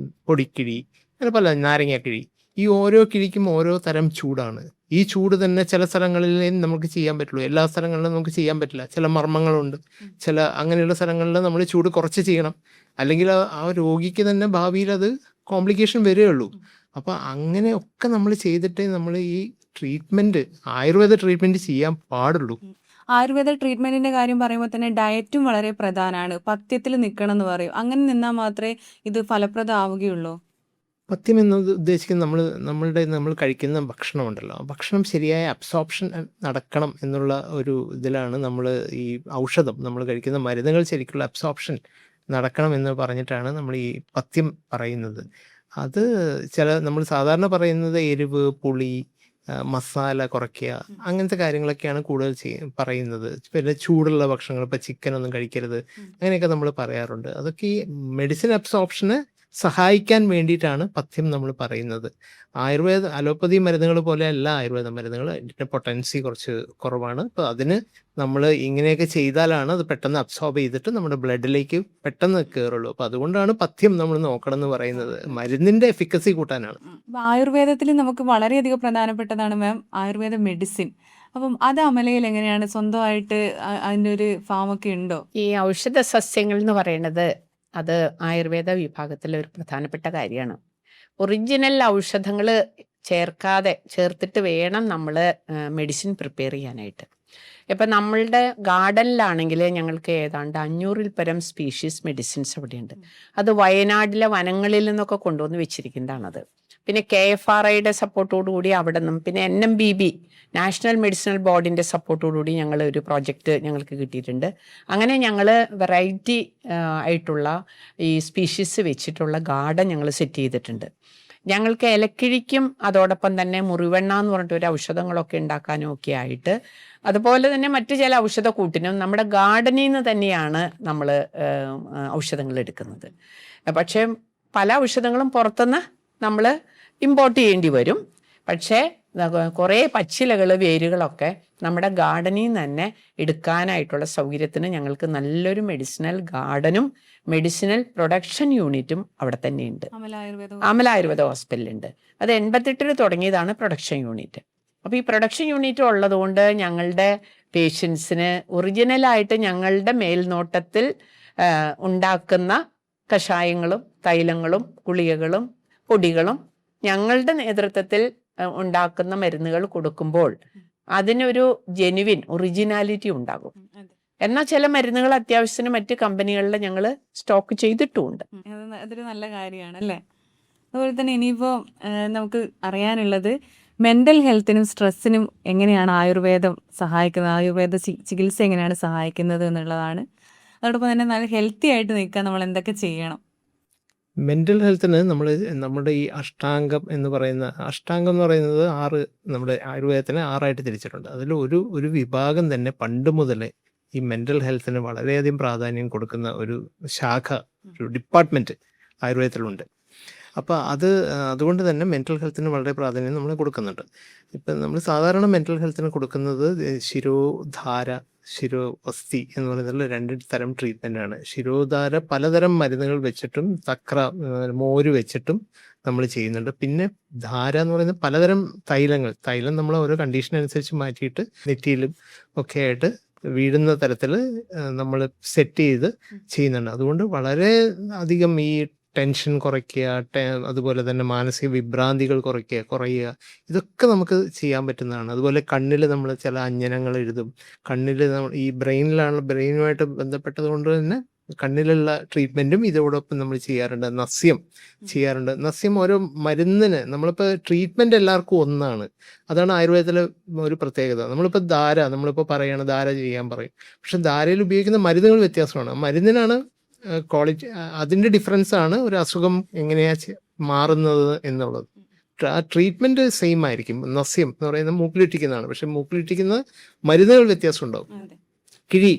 പൊടിക്കിഴി, അങ്ങനെ പല നാരങ്ങക്കിഴി. ഈ ഓരോ കിഴിക്കും ഓരോ തരം ചൂടാണ്. ഈ ചൂട് തന്നെ ചില സ്ഥലങ്ങളിലേ നമുക്ക് ചെയ്യാൻ പറ്റുള്ളൂ, എല്ലാ സ്ഥലങ്ങളിലും നമുക്ക് ചെയ്യാൻ പറ്റില്ല. ചില മർമ്മങ്ങളുണ്ട്, ചില അങ്ങനെയുള്ള സ്ഥലങ്ങളിൽ നമ്മൾ ചൂട് കുറച്ച് ചെയ്യണം. അല്ലെങ്കിൽ ആ രോഗിക്ക് തന്നെ ഭാവിയിൽ അത് കോംപ്ലിക്കേഷൻ വരികയുള്ളൂ. അപ്പൊ അങ്ങനെയൊക്കെ നമ്മൾ ചെയ്തിട്ടേ നമ്മൾ ഈ ട്രീറ്റ്മെന്റ്, ആയുർവേദ ട്രീറ്റ്മെന്റ് ചെയ്യാൻ പാടുള്ളൂ. ആയുർവേദ ട്രീറ്റ്മെന്റിന്റെ കാര്യം പറയുമ്പോൾ തന്നെ ഡയറ്റും വളരെ പ്രധാനമാണ്. പഥ്യത്തിൽ നിൽക്കണം എന്ന് പറയും. അങ്ങനെ നിന്നാൽ മാത്രമേ ഇത് ഫലപ്രദമാവുകയുള്ളൂ. പഥ്യം എന്നത് ഉദ്ദേശിക്കുന്നത് നമ്മൾ കഴിക്കുന്ന ഭക്ഷണം ഉണ്ടല്ലോ, ആ ഭക്ഷണം ശരിയായ അബ്സോർപ്ഷൻ നടക്കണം എന്നുള്ള ഒരു ഇതിലാണ് നമ്മൾ ഈ ഔഷധം, നമ്മൾ കഴിക്കുന്ന മരുന്നുകൾ ശരിക്കുള്ള അബ്സോർപ്ഷൻ നടക്കണം എന്ന് പറഞ്ഞിട്ടാണ് നമ്മൾ ഈ പഥ്യം പറയുന്നത്. അത് നമ്മൾ സാധാരണ പറയുന്നത് എരിവ്, പുളി, മസാല കുറയ്ക്കുക, അങ്ങനത്തെ കാര്യങ്ങളൊക്കെയാണ് കൂടുതൽ പറയുന്നത്. പിന്നെ ചൂടുള്ള ഭക്ഷണങ്ങൾ, ഇപ്പം ചിക്കനൊന്നും കഴിക്കരുത്, അങ്ങനെയൊക്കെ നമ്മൾ പറയാറുണ്ട്. അതൊക്കെ ഈ മെഡിസിൻ അബ്സോർപ്ഷന് സഹായിക്കാൻ വേണ്ടിയിട്ടാണ് പഥ്യം നമ്മൾ പറയുന്നത്. അലോപ്പതി മരുന്നുകൾ പോലെ അല്ല ആയുർവേദ മരുന്നുകൾ. അതിൻ്റെ പൊട്ടൻസി കുറച്ച് കുറവാണ്. അപ്പോൾ അതിന് നമ്മൾ ഇങ്ങനെയൊക്കെ ചെയ്താലാണ് അത് പെട്ടെന്ന് അബ്സോർബ് ചെയ്തിട്ട് നമ്മുടെ ബ്ലഡിലേക്ക് പെട്ടെന്ന് കയറുള്ളൂ. അപ്പോൾ അതുകൊണ്ടാണ് പഥ്യം നമ്മൾ നോക്കണം എന്ന് പറയുന്നത്, മരുന്നിൻ്റെ എഫിക്കസി കൂട്ടാനാണ്. ആയുർവേദത്തിൽ നമുക്ക് വളരെയധികം പ്രധാനപ്പെട്ടതാണ് മാം ആയുർവേദ മെഡിസിൻ. അപ്പം അത് അമലയിൽ എങ്ങനെയാണ്? സ്വന്തമായിട്ട് അതിൻ്റെ ഒരു ഫാമൊക്കെ ഉണ്ടോ? ഈ ഔഷധ സസ്യങ്ങൾ എന്ന് പറയുന്നത് അത് ആയുർവേദ വിഭാഗത്തിലെ ഒരു പ്രധാനപ്പെട്ട കാര്യമാണ്. ഒറിജിനൽ ഔഷധങ്ങൾ ചേർത്തിട്ട് വേണം നമ്മൾ മെഡിസിൻ പ്രിപ്പയർ ചെയ്യാനായിട്ട്. ഇപ്പം നമ്മളുടെ ഗാർഡനിലാണെങ്കിൽ ഞങ്ങൾക്ക് ഏതാണ്ട് 500-ൽ പരം സ്പീഷീസ് മെഡിസിൻസ് അവിടെയുണ്ട്. അത് വയനാട്ടിലെ വനങ്ങളിൽ നിന്നൊക്കെ കൊണ്ടുവന്ന് വെച്ചിരിക്കുന്നതാണത്. പിന്നെ KFRIയുടെ സപ്പോർട്ടോടുകൂടി അവിടെ നിന്നും, പിന്നെ NMBB നാഷണൽ മെഡിസിനൽ ബോർഡിൻ്റെ സപ്പോർട്ടോടുകൂടി ഞങ്ങൾ ഒരു പ്രോജക്റ്റ് ഞങ്ങൾക്ക് കിട്ടിയിട്ടുണ്ട്. അങ്ങനെ ഞങ്ങൾ വെറൈറ്റി ആയിട്ടുള്ള ഈ സ്പീഷീസ് വെച്ചിട്ടുള്ള ഗാർഡൻ ഞങ്ങൾ സെറ്റ് ചെയ്തിട്ടുണ്ട്. ഞങ്ങൾക്ക് ഇലക്കിഴിക്കും അതോടൊപ്പം തന്നെ മുറിവെണ്ണ എന്ന് പറഞ്ഞിട്ട് ഒരു ഔഷധങ്ങളൊക്കെ ഉണ്ടാക്കാനും ഒക്കെ ആയിട്ട്, അതുപോലെ തന്നെ മറ്റു ചില ഔഷധ കൂട്ടിനും നമ്മുടെ ഗാർഡനിൽ നിന്ന് തന്നെയാണ് നമ്മൾ ഔഷധങ്ങൾ എടുക്കുന്നത്. പക്ഷേ പല ഔഷധങ്ങളും പുറത്തുനിന്ന് നമ്മൾ ഇമ്പോർട്ട് ചെയ്യേണ്ടി വരും. പക്ഷേ കുറേ പച്ചിലകൾ, വേരുകളൊക്കെ നമ്മുടെ ഗാർഡനിൽ നിന്ന് തന്നെ എടുക്കാനായിട്ടുള്ള സൗകര്യത്തിന് ഞങ്ങൾക്ക് നല്ലൊരു മെഡിസിനൽ ഗാർഡനും മെഡിസിനൽ പ്രൊഡക്ഷൻ യൂണിറ്റും അവിടെ തന്നെയുണ്ട്. അമല ആയുർവേദ ഹോസ്പിറ്റലുണ്ട്. അത് 88-ൽ തുടങ്ങിയതാണ് പ്രൊഡക്ഷൻ യൂണിറ്റ്. അപ്പോൾ ഈ പ്രൊഡക്ഷൻ യൂണിറ്റ് ഉള്ളതുകൊണ്ട് ഞങ്ങളുടെ പേഷ്യൻസിന് ഒറിജിനലായിട്ട് ഞങ്ങളുടെ മേൽനോട്ടത്തിൽ ഉണ്ടാക്കുന്ന കഷായങ്ങളും തൈലങ്ങളും ഗുളികകളും പൊടികളും ഞങ്ങളുടെ നേതൃത്വത്തിൽ ഉണ്ടാക്കുന്ന മരുന്നുകൾ കൊടുക്കുമ്പോൾ അതിനൊരു ജെനുവിൻ ഒറിജിനാലിറ്റി ഉണ്ടാകും. എന്നാൽ ചില മരുന്നുകൾ അത്യാവശ്യത്തിന് മറ്റ് കമ്പനികളിൽ ഞങ്ങൾ സ്റ്റോക്ക് ചെയ്തിട്ടുമുണ്ട്. അതൊരു നല്ല കാര്യമാണ് അല്ലേ? അതുപോലെ തന്നെ ഇനിയിപ്പോൾ നമുക്ക് അറിയാനുള്ളത് മെൻ്റൽ ഹെൽത്തിനും സ്ട്രെസ്സിനും എങ്ങനെയാണ് ആയുർവേദം സഹായിക്കുന്നത്, ആയുർവേദ ചികിത്സ എങ്ങനെയാണ് സഹായിക്കുന്നത് എന്നുള്ളതാണ്. അതോടൊപ്പം തന്നെ നല്ല ഹെൽത്തി ആയിട്ട് നിൽക്കാൻ നമ്മൾ എന്തൊക്കെ ചെയ്യണം? മെൻ്റൽ ഹെൽത്തിന് നമ്മുടെ ഈ അഷ്ടാംഗം എന്ന് പറയുന്നത് 6, നമ്മുടെ ആയുർവേദത്തിനെ 6ആയിട്ട് തിരിച്ചിട്ടുണ്ട്. അതിൽ ഒരു വിഭാഗം തന്നെ പണ്ട് മുതലേ ഈ മെൻ്റൽ ഹെൽത്തിന് വളരെയധികം പ്രാധാന്യം കൊടുക്കുന്ന ഒരു ശാഖ, ഒരു ഡിപ്പാർട്ട്മെൻറ്റ് ആയുർവേദത്തിലുണ്ട്. അപ്പോൾ അതുകൊണ്ട് തന്നെ മെൻ്റൽ ഹെൽത്തിന് വളരെ പ്രാധാന്യം നമ്മൾ കൊടുക്കുന്നുണ്ട്. ഇപ്പം നമ്മൾ സാധാരണ മെൻ്റൽ ഹെൽത്തിന് കൊടുക്കുന്നത് ശിരോധാര, ശിരോവസ്തി എന്ന് പറയുന്ന 2 തരം ട്രീറ്റ്മെൻറ്റാണ്. ശിരോധാര പലതരം മരുന്നുകൾ വെച്ചിട്ടും മോര് വെച്ചിട്ടും നമ്മൾ ചെയ്യുന്നുണ്ട്. പിന്നെ ധാര എന്ന് പറയുന്നത് പലതരം തൈലം നമ്മൾ ഓരോ കണ്ടീഷൻ അനുസരിച്ച് മാറ്റിയിട്ട് നെറ്റിയിലും ഒക്കെ ആയിട്ട് വീഴുന്ന തരത്തിൽ നമ്മൾ സെറ്റ് ചെയ്ത് ചെയ്യുന്നുണ്ട്. അതുകൊണ്ട് വളരെ അധികം ഈ ടെൻഷൻ കുറയ്ക്കുക, അതുപോലെ തന്നെ മാനസിക വിഭ്രാന്തികൾ കുറയുക, ഇതൊക്കെ നമുക്ക് ചെയ്യാൻ പറ്റുന്നതാണ്. അതുപോലെ കണ്ണിൽ നമ്മൾ ചില അഞ്ജനങ്ങൾ എഴുതും. കണ്ണിൽ ഈ ബ്രെയിനുമായിട്ട് ബന്ധപ്പെട്ടത് കൊണ്ട് തന്നെ കണ്ണിലുള്ള ട്രീറ്റ്മെൻറ്റും ഇതോടൊപ്പം നമ്മൾ ചെയ്യാറുണ്ട്. നസ്യം ചെയ്യാറുണ്ട്. നസ്യം ഓരോ മരുന്നിന് നമ്മളിപ്പോൾ ട്രീറ്റ്മെൻറ്റ് എല്ലാവർക്കും ഒന്നാണ്. അതാണ് ആയുർവേദത്തിലെ ഒരു പ്രത്യേകത. നമ്മളിപ്പോൾ ധാര ചെയ്യാൻ പറയും. പക്ഷെ ധാരയിൽ ഉപയോഗിക്കുന്ന മരുന്നുകൾ വ്യത്യാസമാണ്. മരുന്നിനാണ് ക്വാളിറ്റി, അതിൻ്റെ ഡിഫറൻസ് ആണ് ഒരു അസുഖം എങ്ങനെയാ മാറുന്നത് എന്നുള്ളത്. ആ ട്രീറ്റ്മെൻറ്റ് സെയിം ആയിരിക്കും. നസ്യം എന്ന് പറയുന്നത് മൂക്കിലിട്ടിക്കുന്നതാണ്, പക്ഷെ മൂക്കിലിട്ടിക്കുന്ന മരുന്നുകൾ വ്യത്യാസം ഉണ്ടാവും. കിഴി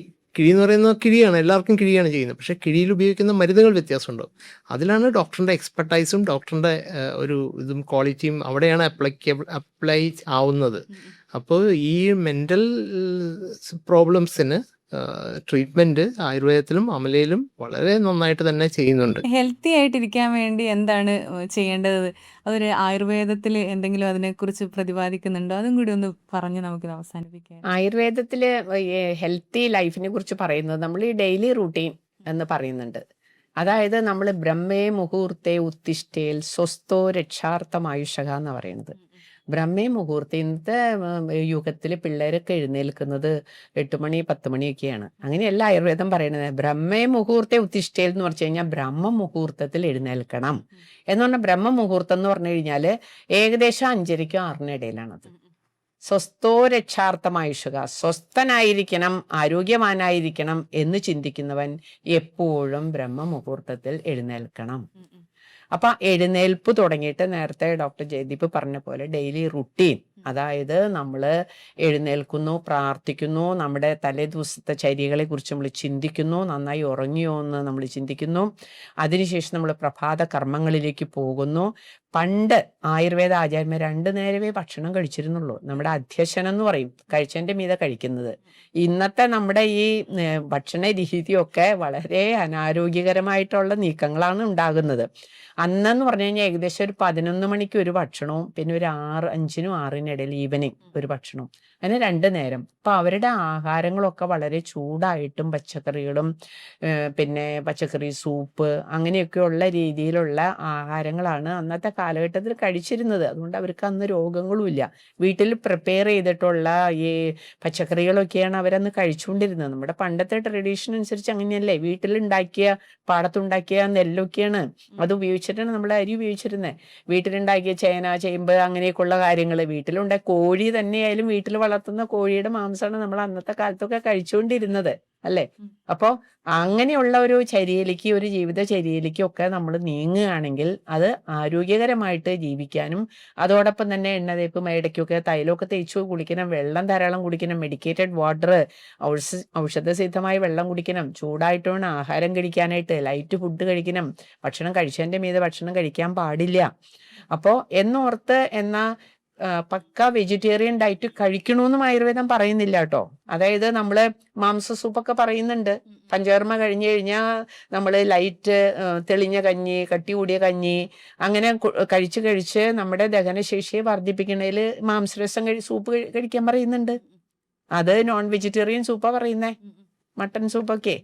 എന്ന് പറയുന്നത് കിഴിയാണ്, എല്ലാവർക്കും കിഴിയാണ് ചെയ്യുന്നത്, പക്ഷേ കിഴിയിൽ ഉപയോഗിക്കുന്ന മരുന്നുകൾ വ്യത്യാസം ഉണ്ടാവും. അതിലാണ് ഡോക്ടറിൻ്റെ എക്സ്പെർട്ടൈസും ഡോക്ടറിൻ്റെ ഒരു ഇതും ക്വാളിറ്റിയും അവിടെയാണ് അപ്ലൈ ആവുന്നത്. അപ്പോൾ ഈ മെൻ്റൽ പ്രോബ്ലംസിന് ട്രീറ്റ്മെൻറ്റ് ആയുർവേദത്തിലും അമലയിലും വളരെ നന്നായിട്ട് തന്നെ ചെയ്യുന്നുണ്ട്. ഹെൽത്തി ആയിട്ടിരിക്കാൻ വേണ്ടി എന്താണ് ചെയ്യേണ്ടത്? അതൊരു ആയുർവേദത്തിൽ എന്തെങ്കിലും അതിനെക്കുറിച്ച് പ്രതിപാദിക്കുന്നുണ്ടോ? അതും കൂടി ഒന്ന് പറഞ്ഞ് നമുക്ക് അവസാനിപ്പിക്കാം. ആയുർവേദത്തിൽ ഹെൽത്തി ലൈഫിനെ കുറിച്ച് പറയുന്നത് നമ്മൾ ഈ ഡെയിലി റൂട്ടീൻ എന്ന് പറയുന്നുണ്ട്. അതായത് നമ്മൾ ബ്രഹ്മേ മുഹൂർത്തേ ഉത്തിഷ്ഠേൽ സ്വസ്ഥോ രക്ഷാർത്ഥമായുഷക എന്ന് പറയുന്നത്. ബ്രഹ്മേ മുഹൂർത്തം, ഇന്നത്തെ യുഗത്തിൽ പിള്ളേരൊക്കെ എഴുന്നേൽക്കുന്നത് 8 മണി 10 മണിയൊക്കെയാണ്. അങ്ങനെയല്ല ആയുർവേദം പറയുന്നത്. ബ്രഹ്മേ മുഹൂർത്തെ ഉത്തിഷ്ഠേൽ എന്ന് പറഞ്ഞു കഴിഞ്ഞാൽ ബ്രഹ്മ മുഹൂർത്തത്തിൽ എഴുന്നേൽക്കണം എന്ന് പറഞ്ഞാൽ, ബ്രഹ്മ മുഹൂർത്തം എന്ന് പറഞ്ഞു കഴിഞ്ഞാൽ ഏകദേശം 5:30ക്കും 6:00 ഇടയിലാണത്. സ്വസ്ഥോ രക്ഷാർത്ഥമായുഷക, സ്വസ്ഥനായിരിക്കണം, ആരോഗ്യവാനായിരിക്കണം എന്ന് ചിന്തിക്കുന്നവൻ എപ്പോഴും ബ്രഹ്മ മുഹൂർത്തത്തിൽ എഴുന്നേൽക്കണം. അപ്പൊ എഴുന്നേൽപ്പ് തുടങ്ങിയിട്ട് നേരത്തെ ഡോക്ടർ ജയദീപ് പറഞ്ഞ പോലെ ഡെയിലി റുട്ടീൻ, അതായത് നമ്മൾ എഴുന്നേൽക്കുന്നു, പ്രാർത്ഥിക്കുന്നു, നമ്മുടെ തലേ ദിവസത്തെ ചര്യകളെ കുറിച്ച് നമ്മൾ ചിന്തിക്കുന്നു, നന്നായി ഉറങ്ങിയോ എന്ന് നമ്മൾ ചിന്തിക്കുന്നു, അതിനുശേഷം നമ്മൾ പ്രഭാത കർമ്മങ്ങളിലേക്ക് പോകുന്നു. പണ്ട് ആയുർവേദ ആചാര്യന്മാർ 2 നേരമേ ഭക്ഷണം കഴിച്ചിരുന്നുള്ളൂ. നമ്മുടെ അധ്യശനം എന്ന് പറയും, കഴിച്ചതിൻ്റെ മീതെ കഴിക്കുന്നത്. ഇന്നത്തെ നമ്മുടെ ഈ ഭക്ഷണ രീതിയൊക്കെ വളരെ അനാരോഗ്യകരമായിട്ടുള്ള നീക്കങ്ങളാണ് ഉണ്ടാകുന്നത്. അന്നെന്ന് പറഞ്ഞു കഴിഞ്ഞാൽ ഏകദേശം ഒരു 11 മണിക്ക് ഒരു ഭക്ഷണവും പിന്നെ ഒരു 5-നും 6-നും ഇടയിൽ ഈവനിങ് ഒരു ഭക്ഷണവും, അങ്ങനെ 2 നേരം. അപ്പം അവരുടെ ആഹാരങ്ങളൊക്കെ വളരെ ചൂടായിട്ടും പച്ചക്കറികളും പിന്നെ പച്ചക്കറി സൂപ്പ് അങ്ങനെയൊക്കെയുള്ള രീതിയിലുള്ള ആഹാരങ്ങളാണ് അന്നത്തെ കാലഘട്ടത്തിൽ കഴിച്ചിരുന്നത്. അതുകൊണ്ട് അവർക്ക് അന്ന് രോഗങ്ങളുമില്ല. വീട്ടിൽ പ്രിപ്പയർ ചെയ്തിട്ടുള്ള ഈ പച്ചക്കറികളൊക്കെയാണ് അവരന്ന് കഴിച്ചുകൊണ്ടിരുന്നത്. നമ്മുടെ പണ്ടത്തെ ട്രഡീഷൻ അനുസരിച്ച് അങ്ങനെയല്ലേ, വീട്ടിലുണ്ടാക്കിയ പാടത്തുണ്ടാക്കിയ നെല്ലൊക്കെയാണ് അത് ഉപയോഗിച്ചിട്ടാണ് നമ്മൾ അരി ഉപയോഗിച്ചിരുന്നത്. വീട്ടിലുണ്ടാക്കിയ ചേന, ചേമ്പ് അങ്ങനെയൊക്കെയുള്ള കാര്യങ്ങൾ, വീട്ടിലുണ്ടായ കോഴി തന്നെയായാലും വീട്ടിൽ വളർത്തുന്ന കോഴിയുടെ മാംസമാണ് നമ്മൾ അന്നത്തെ കാലത്തൊക്കെ കഴിച്ചുകൊണ്ടിരുന്നത് അല്ലേ. അപ്പോൾ അങ്ങനെയുള്ള ഒരു ചര്യയിലേക്ക്, ഒരു ജീവിത ചര്യയിലേക്കും ഒക്കെ നമ്മൾ നീങ്ങുകയാണെങ്കിൽ അത് ആരോഗ്യകരമായിട്ട് ജീവിക്കാനും, അതോടൊപ്പം തന്നെ എണ്ണ തേപ്പും ഇടയ്ക്കൊക്കെ തൈലമൊക്കെ തേച്ചു കുളിക്കണം, വെള്ളം ധാരാളം കുടിക്കണം, മെഡിക്കേറ്റഡ് വാട്ടർ, ഔഷധസിദ്ധമായ വെള്ളം കുടിക്കണം, ചൂടായിട്ട് വേണം ആഹാരം കഴിക്കാനായിട്ട്, ലൈറ്റ് ഫുഡ് കഴിക്കണം, ഭക്ഷണം കഴിച്ചതിൻ്റെ മീതെ ഭക്ഷണം കഴിക്കാൻ പാടില്ല. അപ്പോൾ എന്നോർത്ത് പക്ക വെജിറ്റേറിയൻ ഡയറ്റ് കഴിക്കണമെന്നും ആയുർവേദം പറയുന്നില്ല കേട്ടോ. അതായത് നമ്മൾ മാംസ സൂപ്പൊക്കെ പറയുന്നുണ്ട്. പഞ്ചകർമ്മ കഴിഞ്ഞു കഴിഞ്ഞാൽ നമ്മൾ ലൈറ്റ് തെളിഞ്ഞ കഞ്ഞി, കട്ടി കൂടിയ കഞ്ഞി അങ്ങനെ കഴിച്ച് നമ്മുടെ ദഹനശേഷിയെ വർദ്ധിപ്പിക്കണതിൽ മാംസരസം സൂപ്പ് കഴിക്കാൻ പറയുന്നുണ്ട്. അത് നോൺ വെജിറ്റേറിയൻ സൂപ്പാ പറയുന്നേ, മട്ടൺ സൂപ്പൊക്കെ.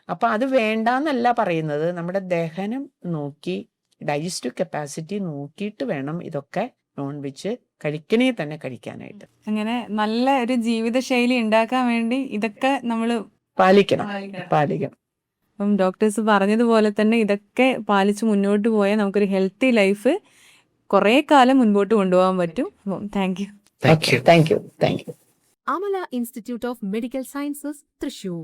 അപ്പൊ അത് വേണ്ടാന്നല്ല പറയുന്നത്. നമ്മുടെ ദഹനം നോക്കി, ഡൈജസ്റ്റീവ് കപ്പാസിറ്റി നോക്കിയിട്ട് വേണം ഇതൊക്കെ നോൺ വെജ് കഴിക്കണേ തന്നെ കഴിക്കാനായിട്ട്. അങ്ങനെ നല്ല ഒരു ജീവിതശൈലി ഉണ്ടാക്കാൻ വേണ്ടി ഇതൊക്കെ നമ്മൾ പാലിക്കണം. അപ്പം ഡോക്ടേഴ്സ് പറഞ്ഞതുപോലെ തന്നെ ഇതൊക്കെ പാലിച്ച് മുന്നോട്ട് പോയാൽ നമുക്കൊരു ഹെൽത്തി ലൈഫ് കുറേ കാലം മുൻപോട്ട് കൊണ്ടുപോകാൻ പറ്റും. അപ്പം thank you. Thank you. Amala Institute of Medical Sciences, Thrissur.